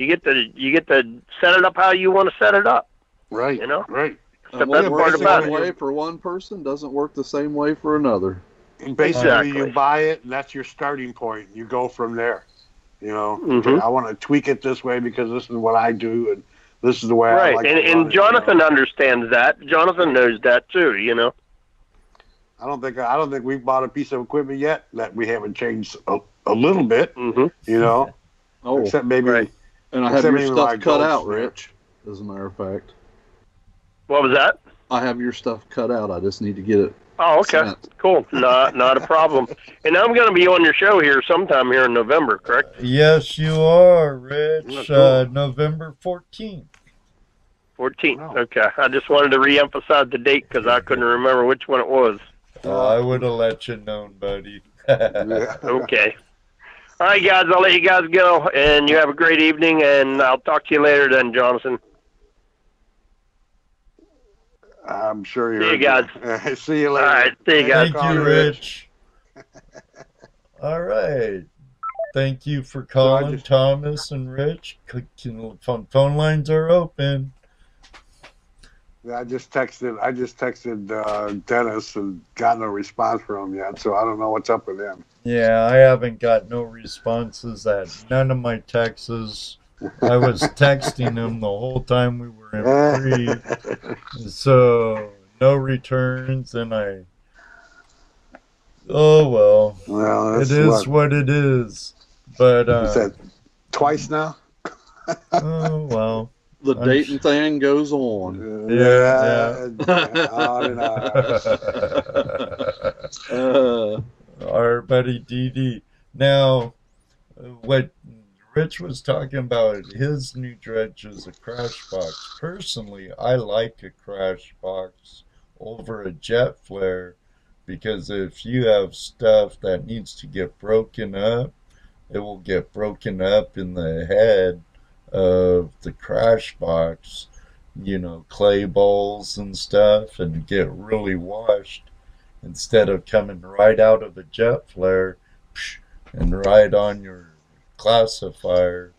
get to set it up how you want to set it up. Right. Right. The best part about it. Way for one person doesn't work the same way for another. And basically, you buy it, and that's your starting point. You go from there. I want to tweak it this way because this is what I do, and this is the way I like to run it. And Jonathan understands that. Jonathan knows that too. I don't think we've bought a piece of equipment yet that we haven't changed a little bit. Except maybe. Right. And I have your stuff cut out, Rich. As a matter of fact. What was that? I have your stuff cut out. I just need to get it. Oh, okay. Sent. Cool. Not a problem. And I'm going to be on your show here sometime here in November, correct? Yes, you are, Rich. November 14th. 14th. Wow. Okay. I just wanted to reemphasize the date because I couldn't remember which one it was. I would have let you know, buddy. Okay. All right, guys. I'll let you guys go, and you have a great evening, and I'll talk to you later then, Jonathan. I'm sure you're. See you guys. See you later. All right. See you guys. Thank you, Rich. All right. Thank you for calling, Thomas and Rich. Phone lines are open. I just texted Dennis and got no response from him yet, so I don't know what's up with him. Yeah, I haven't got no responses at none of my texts. I was texting him the whole time we were in free, so no returns, and oh well, it is what it is. But is that twice now? Oh well. The Dayton thing goes on. Yeah. Our buddy DD. Now, what Rich was talking about, his new dredge is a crash box. Personally, I like a crash box over a jet flare, because if you have stuff that needs to get broken up, it will get broken up in the head of the crash box, clay balls and stuff, and get really washed instead of coming right out of the jet flare and right on your classifier.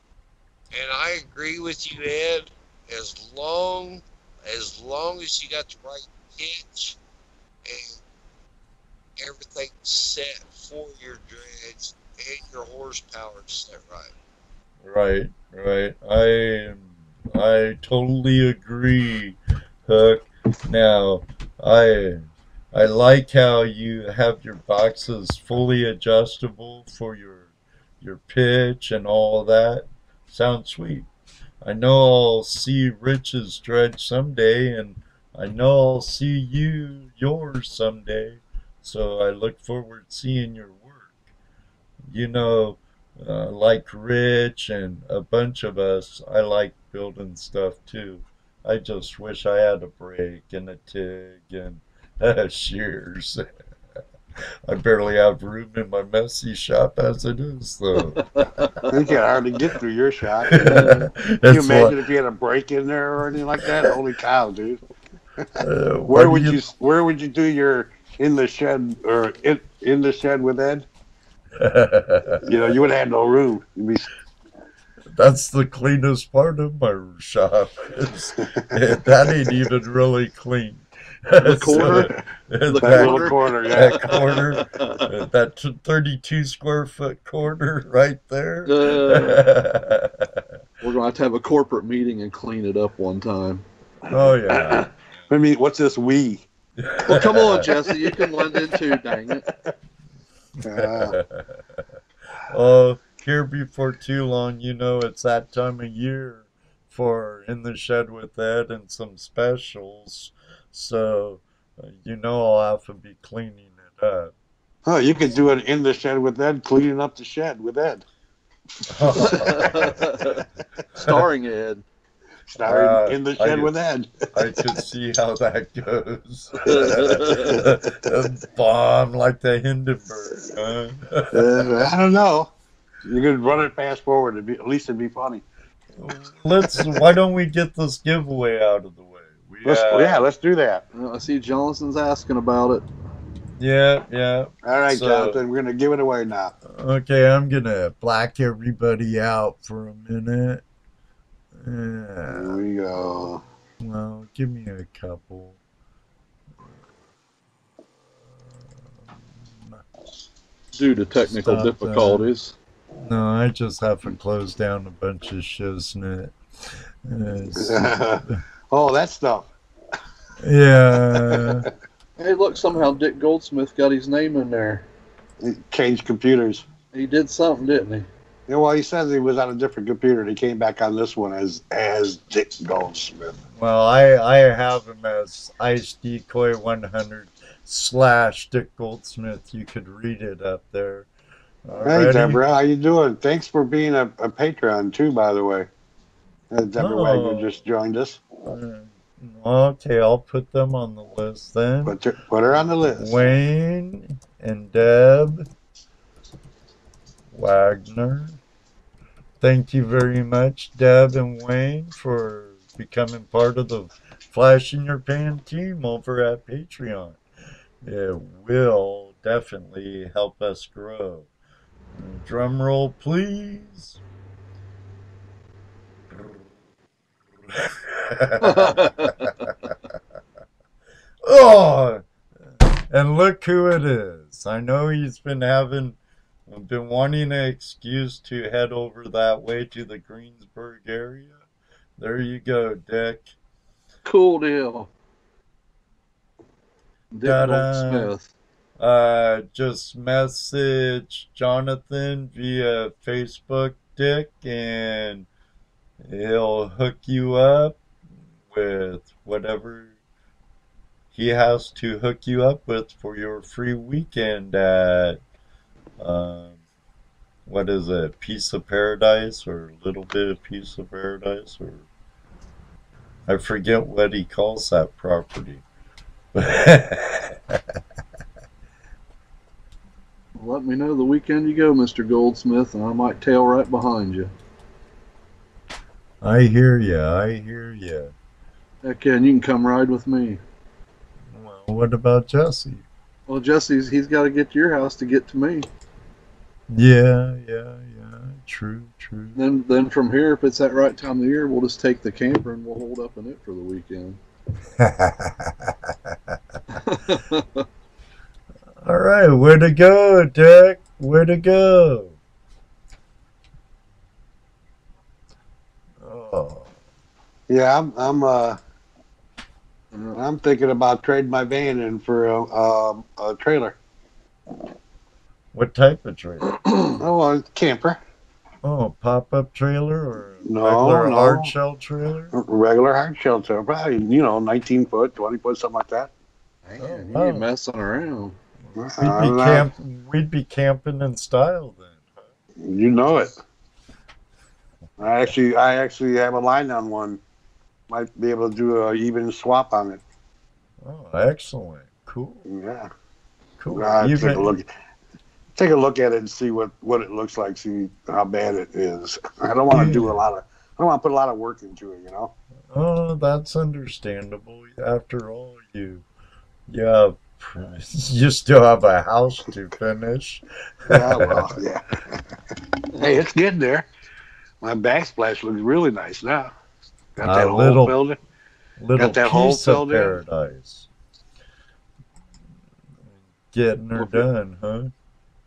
And I agree with you, Ed. As long as you got the right pitch and everything set for your dredge and your horsepower set right. Right. I totally agree, Hook. Now, I like how you have your boxes fully adjustable for your pitch and all that. Sounds sweet. I know I'll see Rich's dredge someday, and I know I'll see yours someday. So I look forward to seeing your work. Like Rich and a bunch of us, I like building stuff too. I just wish I had a brake and a TIG and shears. I barely have room in my messy shop as it is, though. You can hardly get through your shop. Can you imagine if you had a brake in there or anything like that? Holy cow, dude! Where would you do your in the shed or in the shed with Ed? You would have no room. That's the cleanest part of my shop. That ain't even really clean. The corner, little corner, yeah. That corner, that 32 square foot corner right there. We're going to have a corporate meeting and clean it up one time. Oh yeah. I mean, what's this we? Well, come on, Jesse, you can lend in too, dang it. Oh, here before too long, it's that time of year for In the Shed with Ed and some specials. So, I'll have to be cleaning it up. Oh, you could do it In the Shed with Ed, cleaning up the shed with Ed. Starring Ed. Starring In the Shed with Ed. I could see how that goes. Bomb like the Hindenburg. Huh? I don't know. You could run it fast forward. At least it'd be funny. Why don't we get this giveaway out of the way? Let's do that. I see Johnson's asking about it. Yeah. All right, Jonathan, we're going to give it away now. Okay, I'm going to black everybody out for a minute. There we go. Well, give me a couple. Due to technical difficulties. No, I just have to close down a bunch of shiznit. Oh, that stuff. Yeah. Hey, look, somehow Dick Goldsmith got his name in there. He changed computers. He did something, didn't he? Yeah, well, he says he was on a different computer, and he came back on this one as Dick Goldsmith. Well, I have him as Ice Decoy 100 / Dick Goldsmith. You could read it up there. Hey, Deborah, how you doing? Thanks for being a patron, too, by the way. Deborah Wagner just joined us. Okay, I'll put them on the list then. Put her on the list. Wayne and Deb Wagner. Thank you very much, Deb and Wayne, for becoming part of the Flash in Your Pan team over at Patreon. It will definitely help us grow. Drum roll, please. Oh, and look who it is. I know he's been wanting an excuse to head over that way to the Greensburg area. There you go, Dick. Cool deal. Dick Goldsmith. Just message Jonathan via Facebook, Dick, and he'll hook you up with whatever he has to hook you up with for your free weekend at what is it, Piece of Paradise, or a little bit of Piece of Paradise, or I forget what he calls that property. Let me know the weekend you go, Mr. Goldsmith, and I might tail right behind you. I hear ya. Heck yeah, and you can come ride with me. Well, what about Jesse? Well, he's got to get to your house to get to me. Yeah. True. Then from here, if it's that right time of the year, we'll just take the camper and we'll hold up in it for the weekend. All right, where to go, Dick? Where to go? Oh. Yeah, I'm thinking about trading my van in for a trailer. What type of trailer? Oh, a camper. Oh, pop-up trailer or No, regular hard shell trailer? Regular hard shell trailer, probably 19 foot, 20 foot, something like that. Man, you ain't messing around. We'd be camping in style then. You know it. I actually have a line on one. Might be able to do an even swap on it. Oh, excellent. Cool. Yeah. Cool. Take a look at it and see what it looks like. See how bad it is. I don't want to do I don't want to put a lot of work into it. Oh, that's understandable. After all, you still have a house to finish. Yeah, well, yeah. Hey, it's getting there. My backsplash looks really nice now. Got that hole filled in. Got that Piece of Paradise. Getting her done, huh?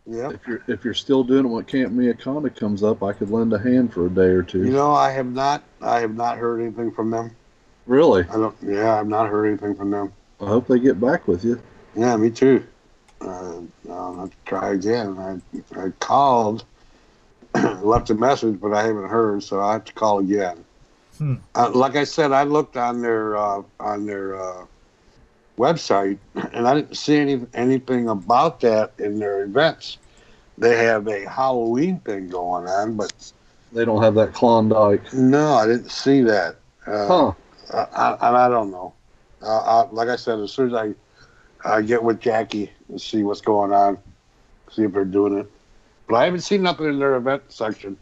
Yeah. If you're still doing it when Camp Miaconda comes up, I could lend a hand for a day or two. I have not heard anything from them. Really? I've not heard anything from them. I hope they get back with you. Yeah, me too. I'll have to try again. I called, left a message, but I haven't heard, so I have to call again. Like I said, I looked on their website, and I didn't see anything about that in their events. They have a Halloween thing going on, but they don't have that Klondike. No, I didn't see that. I don't know. Like I said, as soon as I get with Jackie and see what's going on, see if they're doing it. But I haven't seen nothing in their event section,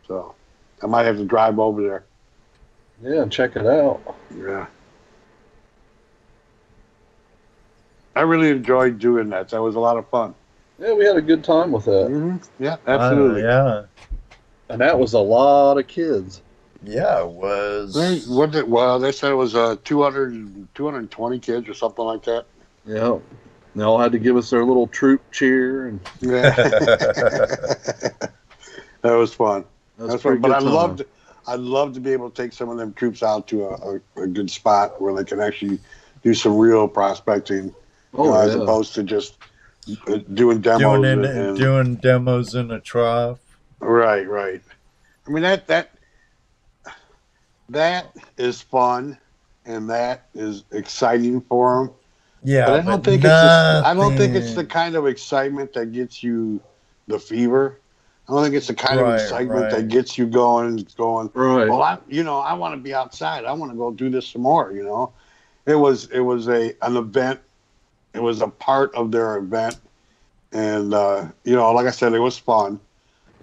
so I might have to drive over there. Yeah, check it out. Yeah. I really enjoyed doing that. That was a lot of fun. Yeah, we had a good time with that. Mm-hmm. Yeah, absolutely. Yeah. And that was a lot of kids. Yeah, it was. They said it was 220 kids or something like that. Yeah. They all had to give us their little troop cheer. And yeah. That was fun. That's fun. But I'd love to be able to take some of them troops out to a good spot where they can actually do some real prospecting. As opposed to just doing demos. Doing demos in a trough. Right. I mean, that is fun, and that is exciting for them. Yeah, but I don't think it's the kind of excitement that gets you the fever. I don't think it's the kind of excitement that gets you going. Right. Well, I want to be outside. I want to go do this some more. It was an event. It was a part of their event, and like I said, it was fun.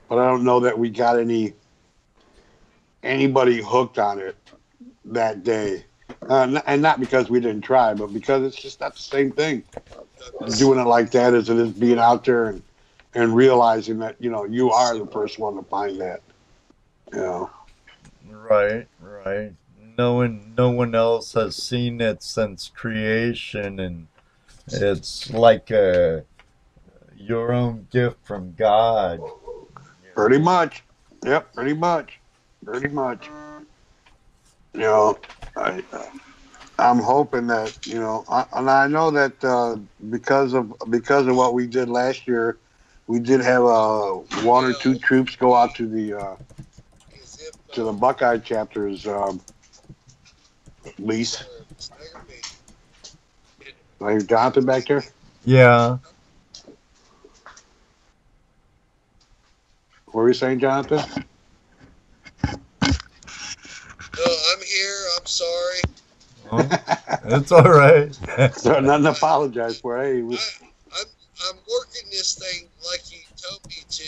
But I don't know that we got anybody hooked on it that day, and not because we didn't try, but because it's just not the same thing doing it like that as it is being out there and realizing that, you know, you are the first one to find that. You know. Right, right. No one else has seen it since creation, and it's like your own gift from God. Pretty much. Yep, pretty much. Pretty much. You know, I'm hoping that, you know, and I know that because of what we did last year, we did have one or two troops go out to the Buckeye chapter's lease. Is Jonathan back there? Yeah. What were you saying, Jonathan? No, I'm here. I'm sorry. Oh, it's all right. So nothing to apologize for. Hey, I'm working this thing like you told me to,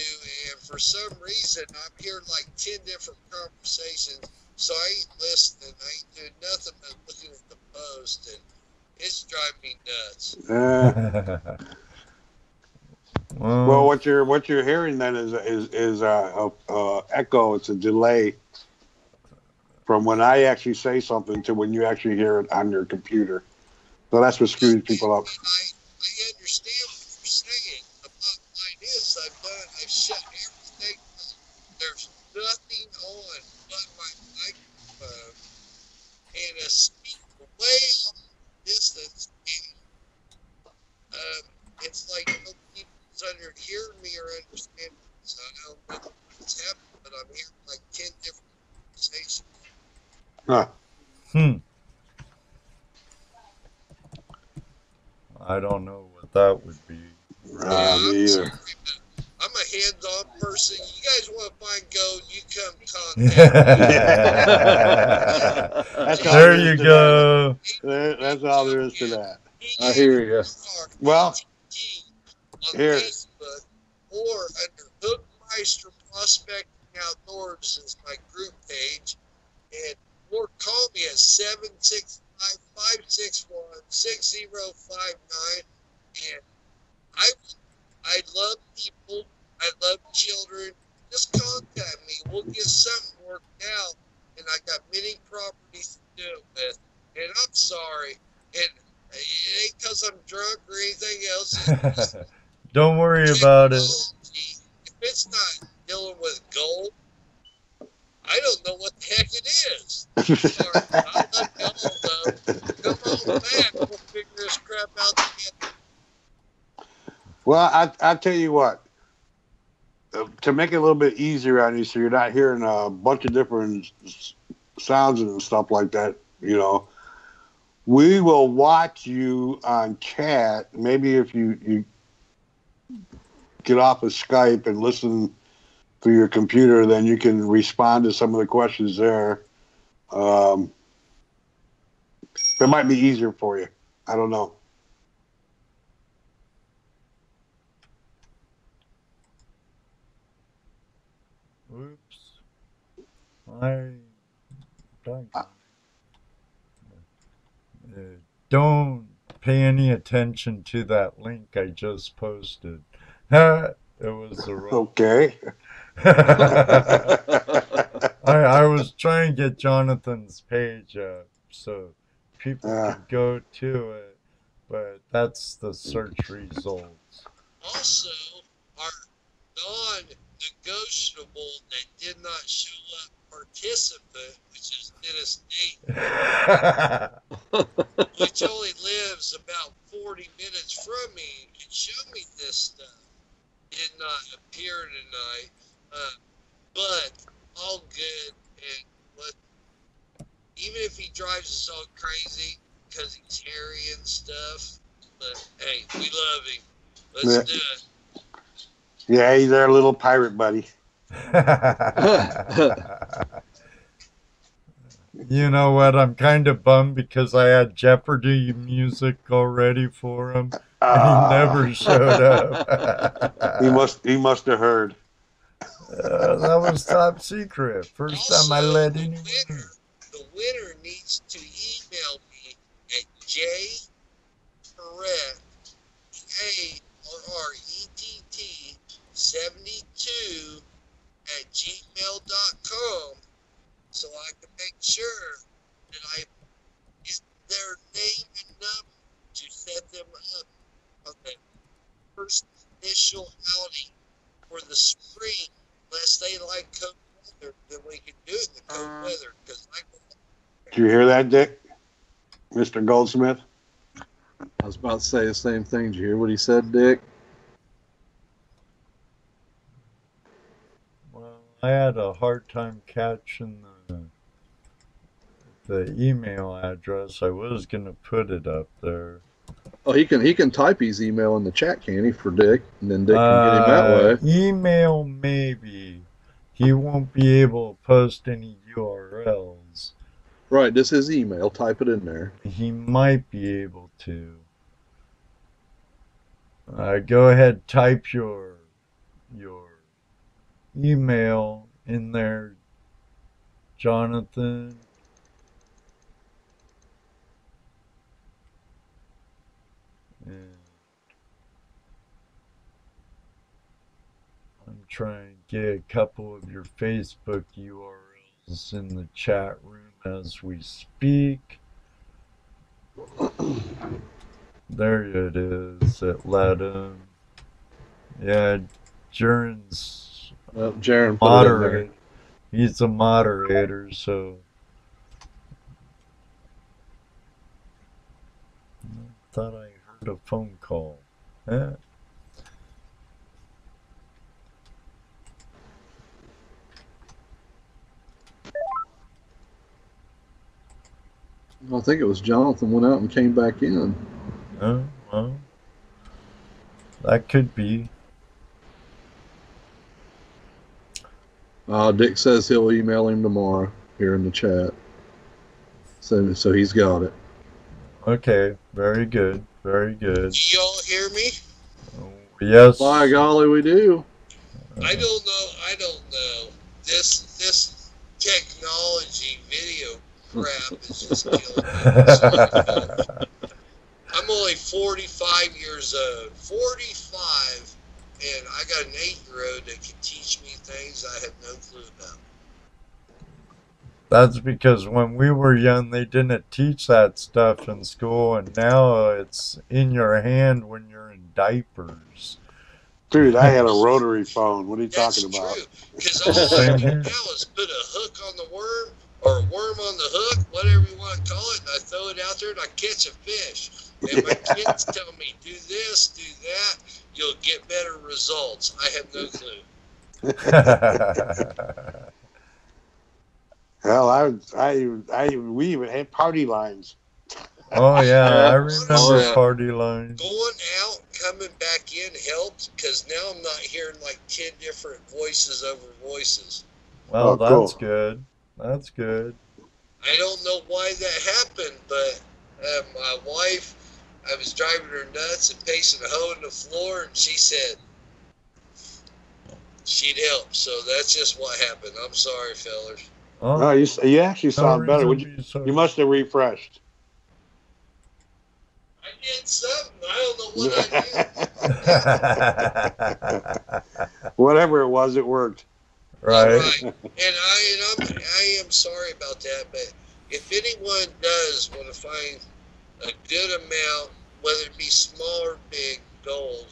and for some reason I'm hearing like 10 different conversations. So I ain't listening. I ain't doing nothing but looking at the post, and it's driving me nuts. Well, what you're hearing then is echo. It's a delay from when I actually say something to when you actually hear it on your computer. So that's what screws people up. I understand what you're saying. The bottom line is I've shut everything. There's nothing on but my microphone and a speaker way off distance. And, it's like no people's under hearing me or understanding. So I don't know what's happening, but I'm hearing like 10 different conversations. Huh. I don't know what that would be. Me either. I'm a hands-on person. You guys want to find gold, you come contact me. There you go. That's all there is to that. I hear you. Well, on here. Facebook or under Hookmyster Prospecting Outdoors is my group page, and or call me at 765-561-6059. And I love people. I love children. Just contact me. We'll get something worked out. And I got many properties to do it with. And I'm sorry. And it ain't because I'm drunk or anything else. Don't worry about it. If it's not dealing with gold, I don't know what the heck it is. Sorry, I love gold, though. Come on back. We'll figure this crap out together. Well, I tell you what. To make it a little bit easier on you, so you're not hearing a bunch of different sounds and stuff like that, you know, we will watch you on chat. Maybe if you get off of Skype and listen through your computer, then you can respond to some of the questions there. That might be easier for you. I don't know. Oops. Don't pay any attention to that link I just posted. It was a roll. Okay. I was trying to get Jonathan's page up so people could go to it, but that's the search results. Also, our non-negotiable that did not show up participant, which is Dennis Dayton, which only lives about 40 minutes from me, can show me this stuff, did not appear tonight. But all good, and even if he drives us all crazy because he's hairy and stuff, but hey, we love him. Let's do it. Yeah, he's our little pirate buddy. You know what? I'm kind of bummed because I had Jeopardy music already for him, and he never showed up. He must have heard. That was top secret. First Also, time I let anyone. The winner needs to email me at jparrett, Parrett, gmail.com so I can make sure that I get their name and number to set them up on the first initial outing for the spring. Unless they like cold weather, then we can do it in the cold weather. Because Did you hear that, Dick? Mr. Goldsmith? I was about to say the same thing. Did you hear what he said, Dick? Well, I had a hard time catching the email address. I was gonna put it up there. Oh, he can type his email in the chat, can he, for Dick, and then Dick can get him that way. Email maybe. He won't be able to post any URLs. Right, this is email. Type it in there. He might be able to. Go ahead, type your email in there, Jonathan. And I'm trying to get a couple of your Facebook URLs in the chat room as we speak. There it is. It let him. Yeah, Jaren's Jaren put it in moderator. there. He's a moderator, so I thought I heard a phone call. Yeah. I think it was Jonathan went out and came back in. Oh, well, that could be. Dick says he'll email him tomorrow here in the chat. So he's got it. Okay, very good, very good. y'all hear me? Yes. By golly, we do. I don't know. This technology video crap is just killing me. I'm only 45 years old. 45, and I got an 8-year-old that can teach me things I have no clue about. That's because when we were young, they didn't teach that stuff in school, and now it's in your hand when you're in diapers. Dude, I had a rotary phone. What are you talking about? That's true. Because all I do now is put a hook on the worm, or a worm on the hook, whatever you want to call it, and I throw it out there and I catch a fish. And my kids tell me, do this, do that, you'll get better results. I have no clue. Well, we even had party lines. Oh yeah, I remember party lines. Going out, coming back in helped, because now I'm not hearing like 10 different voices over voices. Well, that's good. That's good. I don't know why that happened, but my wife, I was driving her nuts and pacing a hole in the floor, and she said she'd help. So that's just what happened. I'm sorry, fellas. Oh, no, you actually sound better. You must have refreshed. I did something. I don't know what I did. Whatever it was, it worked. Right. And I am sorry about that, but if anyone does want to find a good amount, whether it be small or big, gold,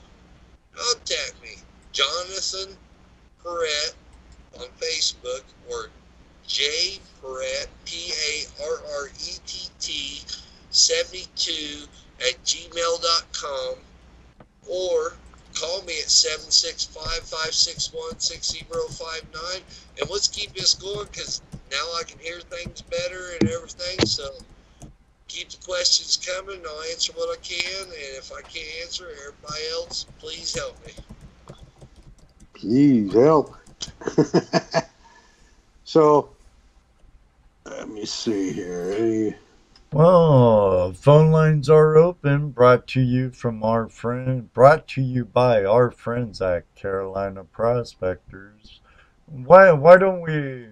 contact me. Jonathon Parrett on Facebook, or J Parrett, Parrett 72 at gmail.com, or call me at 765-561-6059, and let's keep this going, because now I can hear things better and everything. So keep the questions coming, and I'll answer what I can, and if I can't answer, everybody else, please help me. Please help. So let me see here. Well, phone lines are open, brought to you by our friends at Carolina Prospectors. Why don't we,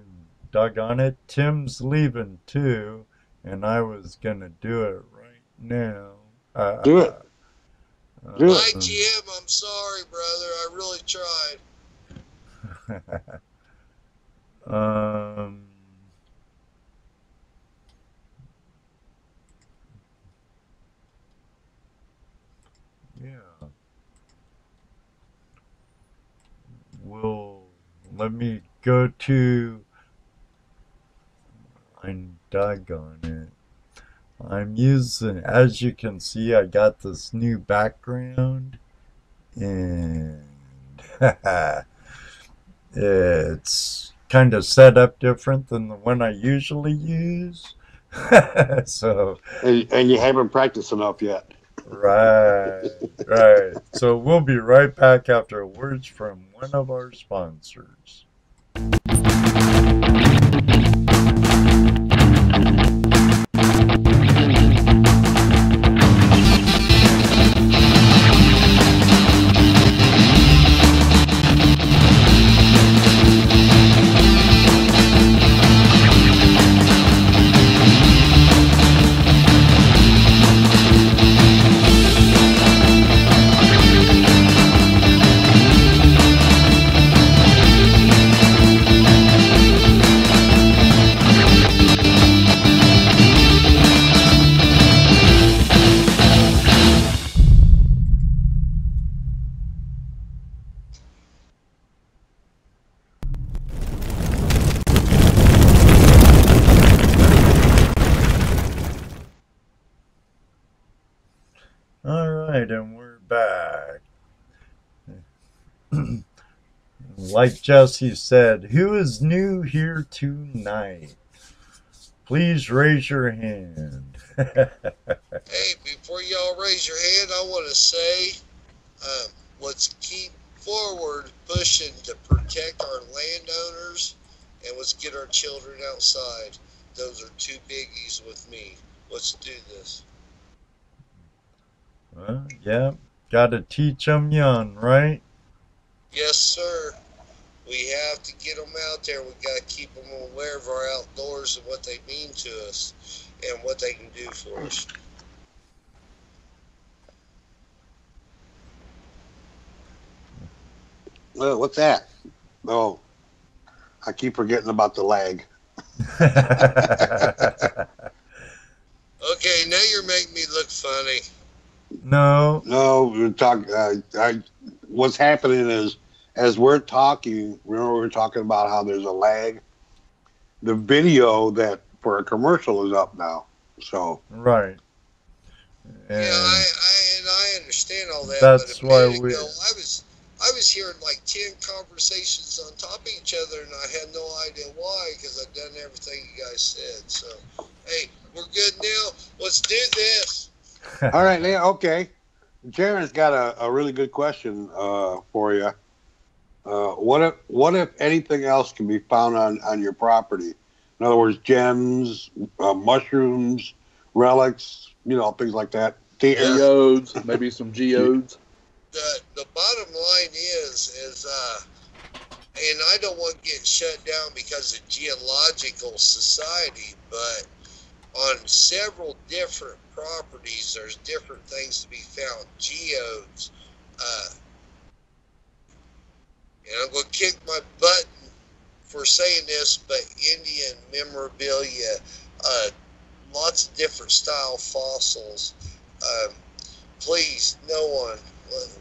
doggone it, Tim's leaving too, and I was gonna do it right now. Do it. Hi, Jim, I'm sorry, brother, I really tried. let me go to. I'm doggone it. I'm using, as you can see, I got this new background, and it's kind of set up different than the one I usually use. So, and you haven't practiced enough yet. right. So we'll be right back after words from one of our sponsors. All right, and we're back. Like Jesse said, who is new here tonight? Please raise your hand. Hey, before y'all raise your hand, I want to say, let's keep forward pushing to protect our landowners, and let's get our children outside. Those are two biggies with me. Let's do this. Well, yeah, gotta teach them young, right? Yes, sir. We have to get them out there. We got to keep them aware of our outdoors and what they mean to us and what they can do for us. Well, what's that? Oh, I keep forgetting about the lag. Okay, now you're making me look funny. No, we're talking. What's happening is, as we're talking, remember we were talking about how there's a lag. The video that for a commercial is up now. So right. And yeah, I understand all that. That's but a why minute we. ago, I was hearing like 10 conversations on top of each other, and I had no idea why because I've done everything you guys said. So, hey, we're good now. Let's do this. all right, Leah, okay. Jaren's got a really good question for you. What if anything else can be found on your property? In other words, gems, mushrooms, relics, things like that. Geodes, maybe some geodes. The bottom line is and I don't want to get shut down because of Geological Society, but on several different properties, there's different things to be found. Geodes, and I'm going to kick my butt for saying this, but Indian memorabilia, lots of different style fossils. Please, no one,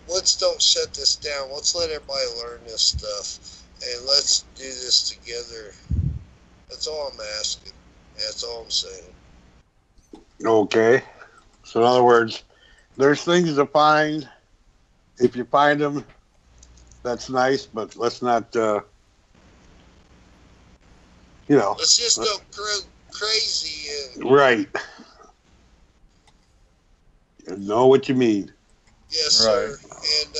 let's don't shut this down. Let's let everybody learn this stuff, and let's do this together. That's all I'm asking. That's all I'm saying. Okay. So in other words, there's things to find. If you find them, that's nice, but let's not, Let's just go crazy. Right. You know what you mean. Yes, sir. And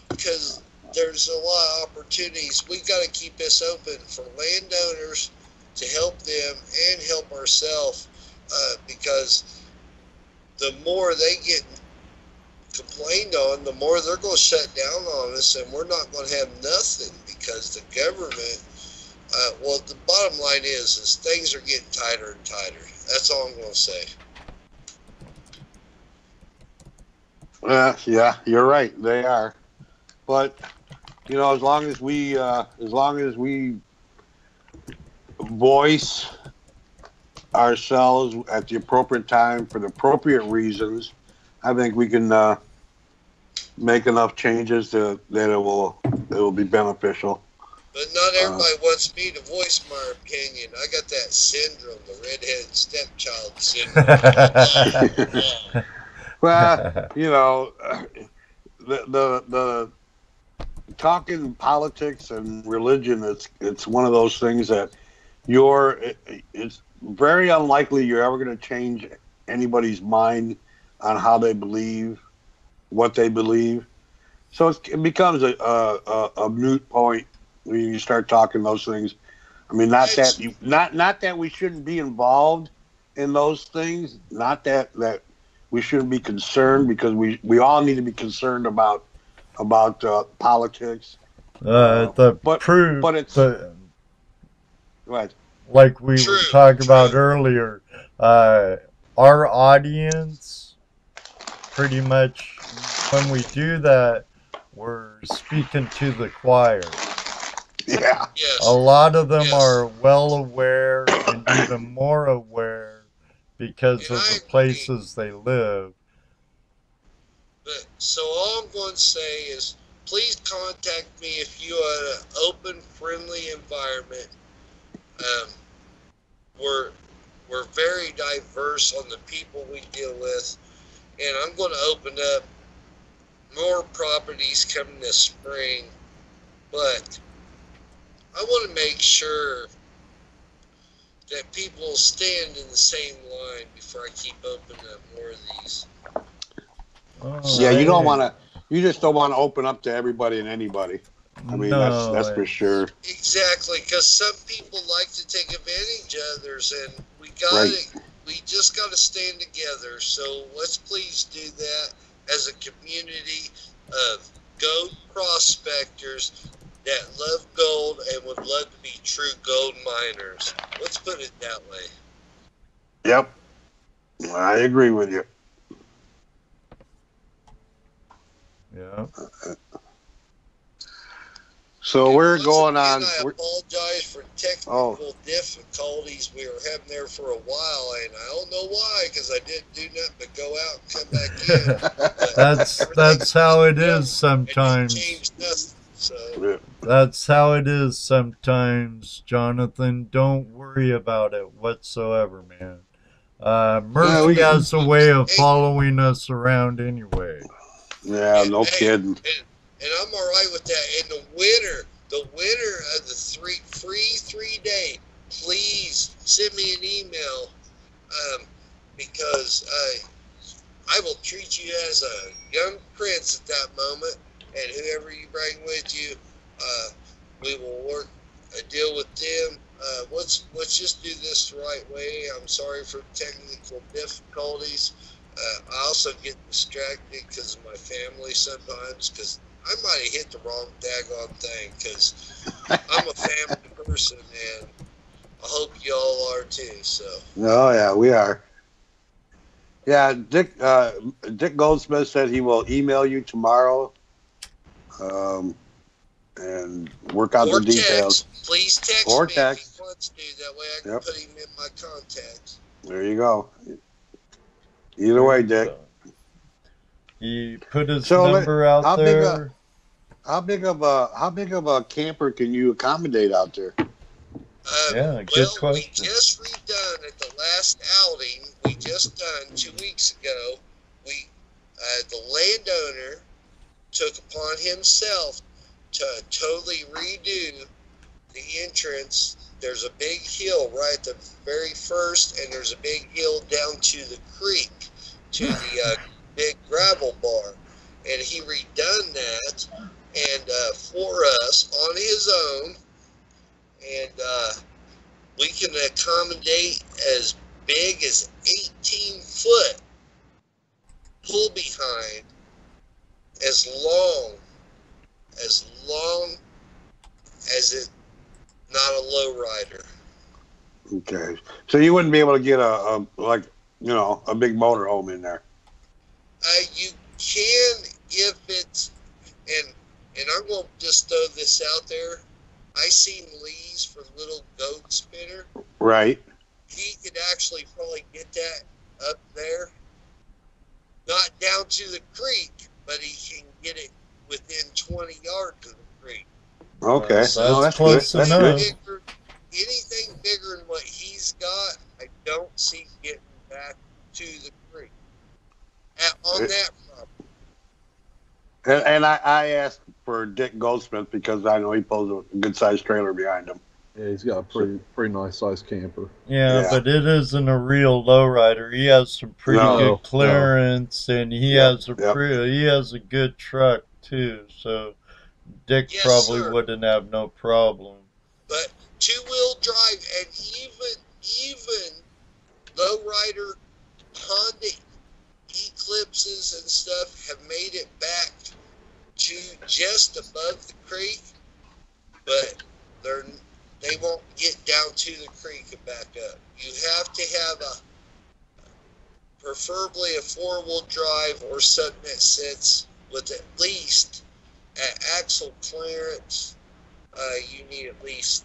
because there's a lot of opportunities, we got to keep this open for landowners to help them and help ourselves, because the more they get complained on, the more they're going to shut down on us, and we're not going to have nothing because the government, well, the bottom line is things are getting tighter and tighter. That's all I'm going to say. Yeah, you're right. They are. But, as long as we voice ourselves at the appropriate time for the appropriate reasons, I think we can make enough changes that it will be beneficial. But not everybody wants me to voice my opinion. I got that syndrome, the redheaded stepchild syndrome. Well, you know, the talking politics and religion, it's one of those things that it's very unlikely you're ever going to change anybody's mind on how they believe, what they believe. So it becomes a moot point when you start talking those things. I mean, not that we shouldn't be involved in those things, not that we shouldn't be concerned, because we all need to be concerned about politics. But it's go ahead. Like we were talking about earlier, our audience, pretty much when we do that, we're speaking to the choir. Yeah. Yes. A lot of them are well aware and even more aware because of the places they live. But, so all I'm going to say is, please contact me if you are an open, friendly environment. We're very diverse on the people we deal with, and I'm going to open up more properties coming this spring, but I want to make sure that people stand in the same line before I keep opening up more of these. Yeah, you just don't want to open up to everybody and anybody. I mean, that's for sure. Exactly, because some people like to take advantage of others, and we just got to stand together. So let's please do that as a community of gold prospectors that love gold and would love to be true gold miners. Let's put it that way. Yep, I agree with you. Yeah. So we're going on. I apologize for technical difficulties we were having there for a while, and I don't know why, because I didn't do nothing but go out and come back in. That's how it is sometimes. That's how it is sometimes, Jonathan. Don't worry about it whatsoever, man. Murphy has a way of following us around anyway. Yeah, no kidding. And I'm all right with that. In the winter of the free 3 day, please send me an email, because I will treat you as a young prince at that moment, and whoever you bring with you, we will work a deal with them. Let's just do this the right way. I'm sorry for technical difficulties. I also get distracted because of my family sometimes, because I might have hit the wrong daggone thing, because I'm a family person, and I hope y'all are too. So. Oh yeah, we are. Yeah, Dick Goldsmith said he will email you tomorrow, and work out the details. Please text or me text. if he wants to. That way I can put him in my contacts. There you go. Either way, Dick. He put his number out there. How big of a camper can you accommodate out there? Good question. We just redone at the last outing. We just done 2 weeks ago. The landowner took upon himself to totally redo the entrance. There's a big hill right at the very first, and there's a big hill down to the creek, to the big gravel bar. And he redone that, and for us on his own, and we can accommodate as big as 18-foot pull behind, as long as it not a low rider. Okay, so you wouldn't be able to get a big motorhome in there. You can if it's, and I'm going to just throw this out there. I seen Lee's for little goat spinner. Right. He could actually probably get that up there, not down to the creek, but he can get it within 20 yards of the creek. Okay, That's no, that's close good. That's enough. good. Anything bigger than what he's got, I don't see getting back to the creek on that property. And I asked for Dick Goldsmith because I know he pulls a good sized trailer behind him. Yeah, he's got a pretty nice sized camper. Yeah, but it isn't a real lowrider. He has some pretty good clearance, and he has a good truck too. So Dick probably wouldn't have no problem. But 2-wheel drive and even lowrider Honda Eclipses and stuff have made it back to just above the creek, but they won't get down to the creek and back up. You have to have preferably a 4-wheel drive or something that sits with at least at axle clearance. You need at least,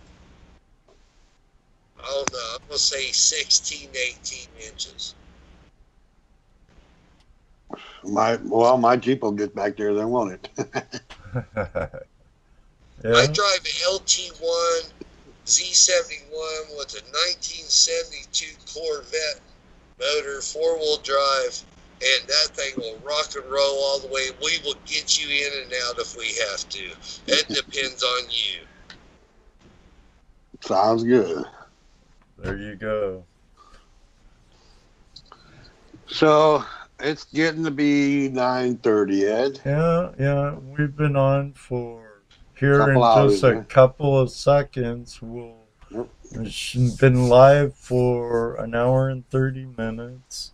I don't know, I'm going to say 16 to 18 inches. My Jeep will get back there, then, won't it? I drive an LT1 Z71 with a 1972 Corvette motor, 4-wheel drive, and that thing will rock and roll all the way. We will get you in and out if we have to. It depends on you. Sounds good. There you go. So it's getting to be 9:30, Ed. Yeah. We've been on for here in just a couple of seconds. It's been live for an hour and 30 minutes.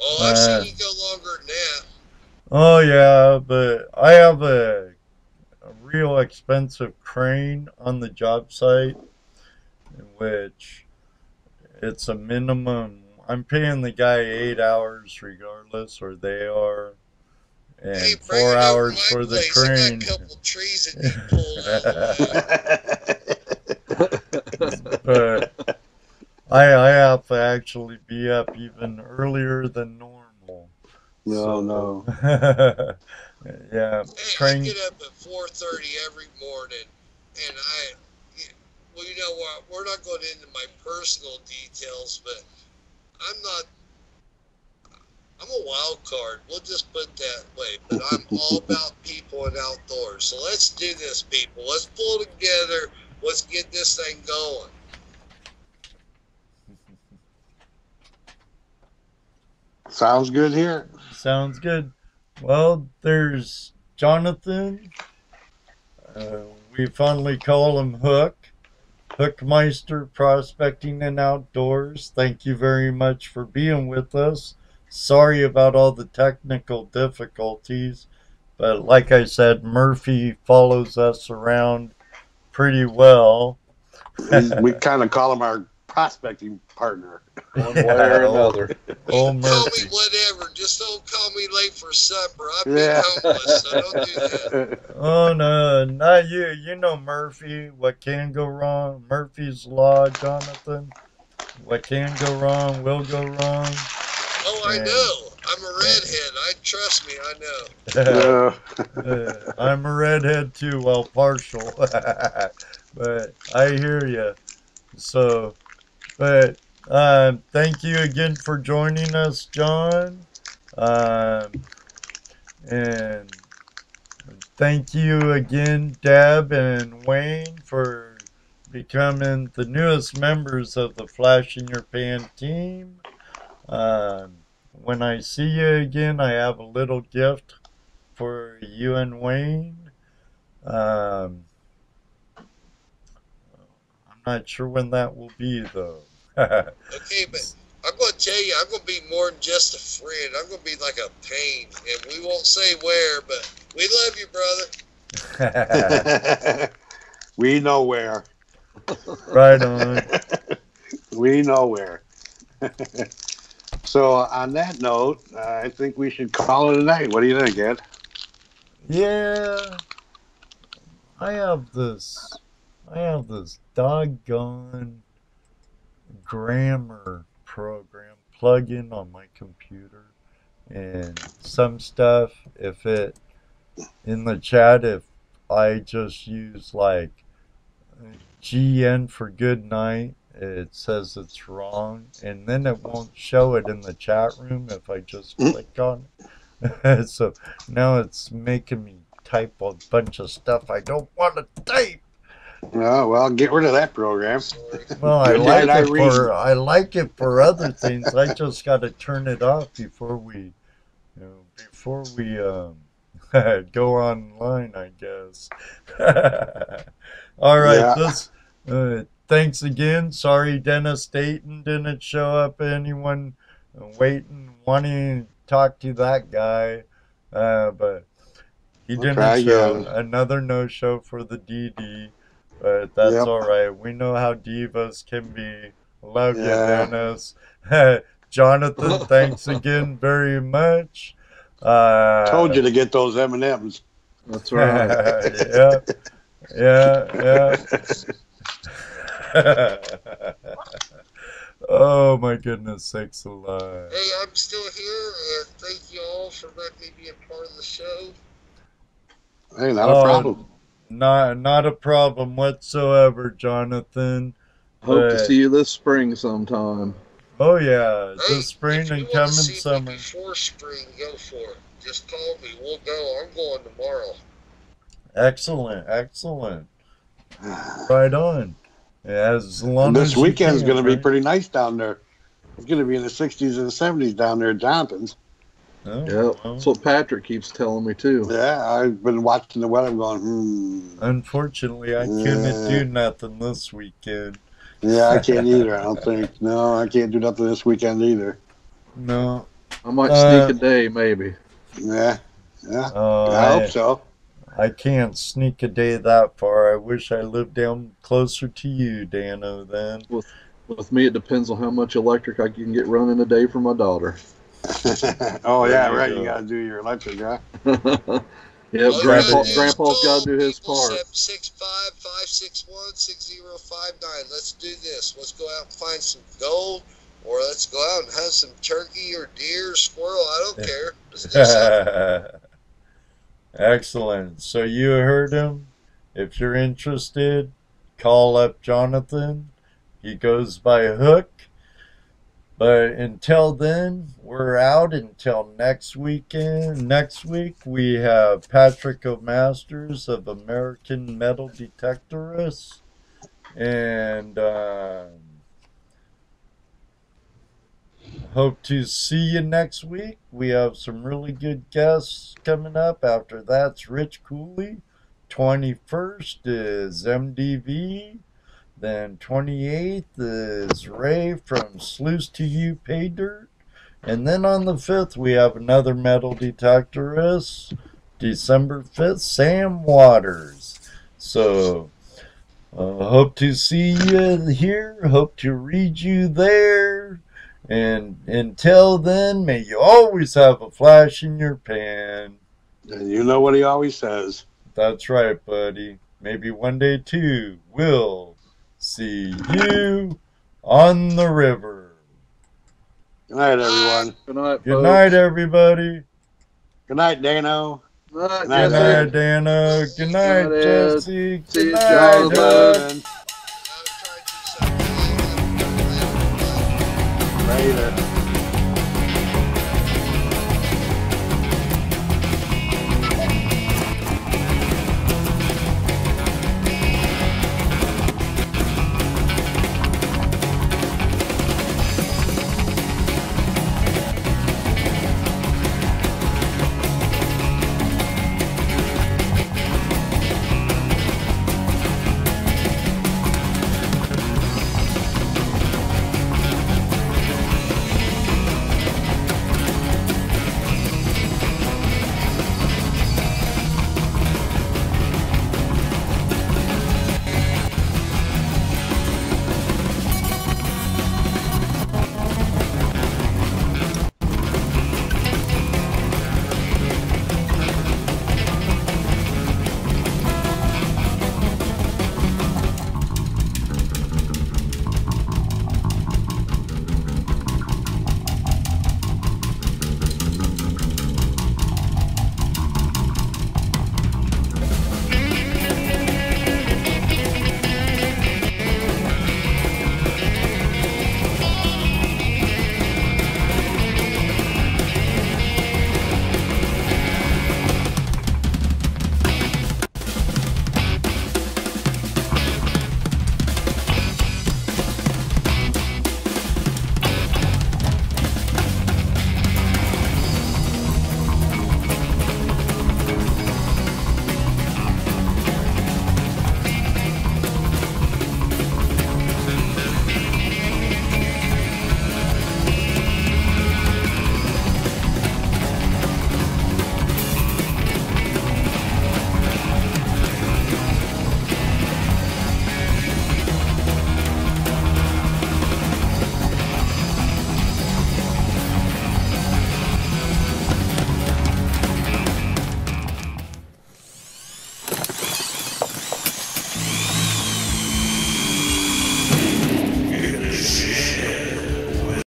Oh, I've seen you go longer than that. Oh yeah, but I have a real expensive crane on the job site, which it's a minimum. I'm paying the guy 8 hours regardless, or they are, and 4 hours for the crane. I got a couple trees that you pull out. But I have to actually be up even earlier than normal. No. Yeah. Hey, I get up at 4:30 every morning, and well, you know what? We're not going into my personal details, but I'm a wild card. We'll just put it that way. But I'm all about people and outdoors. So let's do this, people. Let's pull together. Let's get this thing going. Sounds good here. Sounds good. Well, there's Jonathon. We fondly call him Hook. Hookmyster Prospecting and Outdoors. Thank you very much for being with us. Sorry about all the technical difficulties, but like I said, Murphy follows us around pretty well. We kind of call him our prospecting partner. One way or another. Old Murphy. Call me whatever. Just don't call me late for supper. I've been homeless, so don't do that. Oh, no, not you. You know Murphy. What can go wrong? Murphy's Law, Jonathon. What can go wrong will go wrong. Oh, I know. I'm a redhead. Trust me, I know. I'm a redhead too, well, partial. But I hear you. So, but thank you again for joining us, John. And thank you again, Deb and Wayne, for becoming the newest members of the Flash in Your Pan team. When I see you again, I have a little gift for you and Wayne. I'm not sure when that will be, though. Okay, but I'm going to tell you, I'm going to be more than just a friend. I'm going to be like a pain, and we won't say where, but we love you, brother. We know where. Right on. We know where. So on that note, I think we should call it a night. What do you think, Ed? Yeah. I have this doggone grammar program plug-in on my computer, and some stuff, if it in the chat, if I just use like GN for good night. It says it's wrong, and then it won't show it in the chat room if I just click on it. So now it's making me type a bunch of stuff I don't want to type. Oh, well, get rid of that program. Well, I like it for other things. I just got to turn it off before we go online, I guess. All right, Yeah. thanks again. Sorry Dennis Dayton didn't show up. Anyone wanting to talk to that guy, but he didn't show. Another no-show for the DD, but that's all right. We know how divas can be. Love you, Dennis. Jonathan, thanks again very much. Told you to get those M&Ms. That's right. Yeah. Oh my goodness sakes alive. Hey, I'm still here, and thank you all for letting me be a part of the show. Hey, not a problem. Not a problem whatsoever, Jonathan. Hope to see you this spring sometime. Oh yeah, Hey, this spring if you and want to coming see summer. me before spring, go for it. Just call me. We'll go. I'm going tomorrow. Excellent. Right on. As long This as weekend's going to be pretty nice down there. It's going to be in the 60s and 70s down there at Jonathon's. Oh, Yeah, that's what Patrick keeps telling me too. Yeah, I've been watching the weather going, Unfortunately, I couldn't do nothing this weekend. Yeah, I can't either, I don't think. No, I can't do nothing this weekend either. No. I might sneak a day, maybe. Yeah. I hope so. I can't sneak a day that far. I wish I lived down closer to you, Dano, then. With me, it depends on how much electric I can get running a day for my daughter. Oh, yeah, right. You got to do your electric, huh? Yeah, Grandpa's got to do his part. 765-561-6059. Let's do this. Let's go out and find some gold, or let's go out and hunt some turkey or deer, squirrel. I don't care. Let's do something. Excellent. So you heard him. If you're interested, call up Jonathan. He goes by Hook. But until then, we're out until next weekend. Next week, we have Patrick O'Masters of American Metal Detectorists. And hope to see you next week. We have some really good guests coming up. After that's Rich Cooley. 21st is MDV. Then 28th is Ray from Sluice to You Pay Dirt. And then on the 5th, we have another metal detectorist. December 5th, Sam Waters. So, hope to see you here. Hope to read you there. And until then, may you always have a flash in your pan. And you know what he always says. That's right, buddy. Maybe one day, too, we'll see you on the river. Good night, everyone. Good night, Good night, everybody. Good night, Dano. Good night, Dano. Good night, Jesse. See you, night, Jonathan. Later.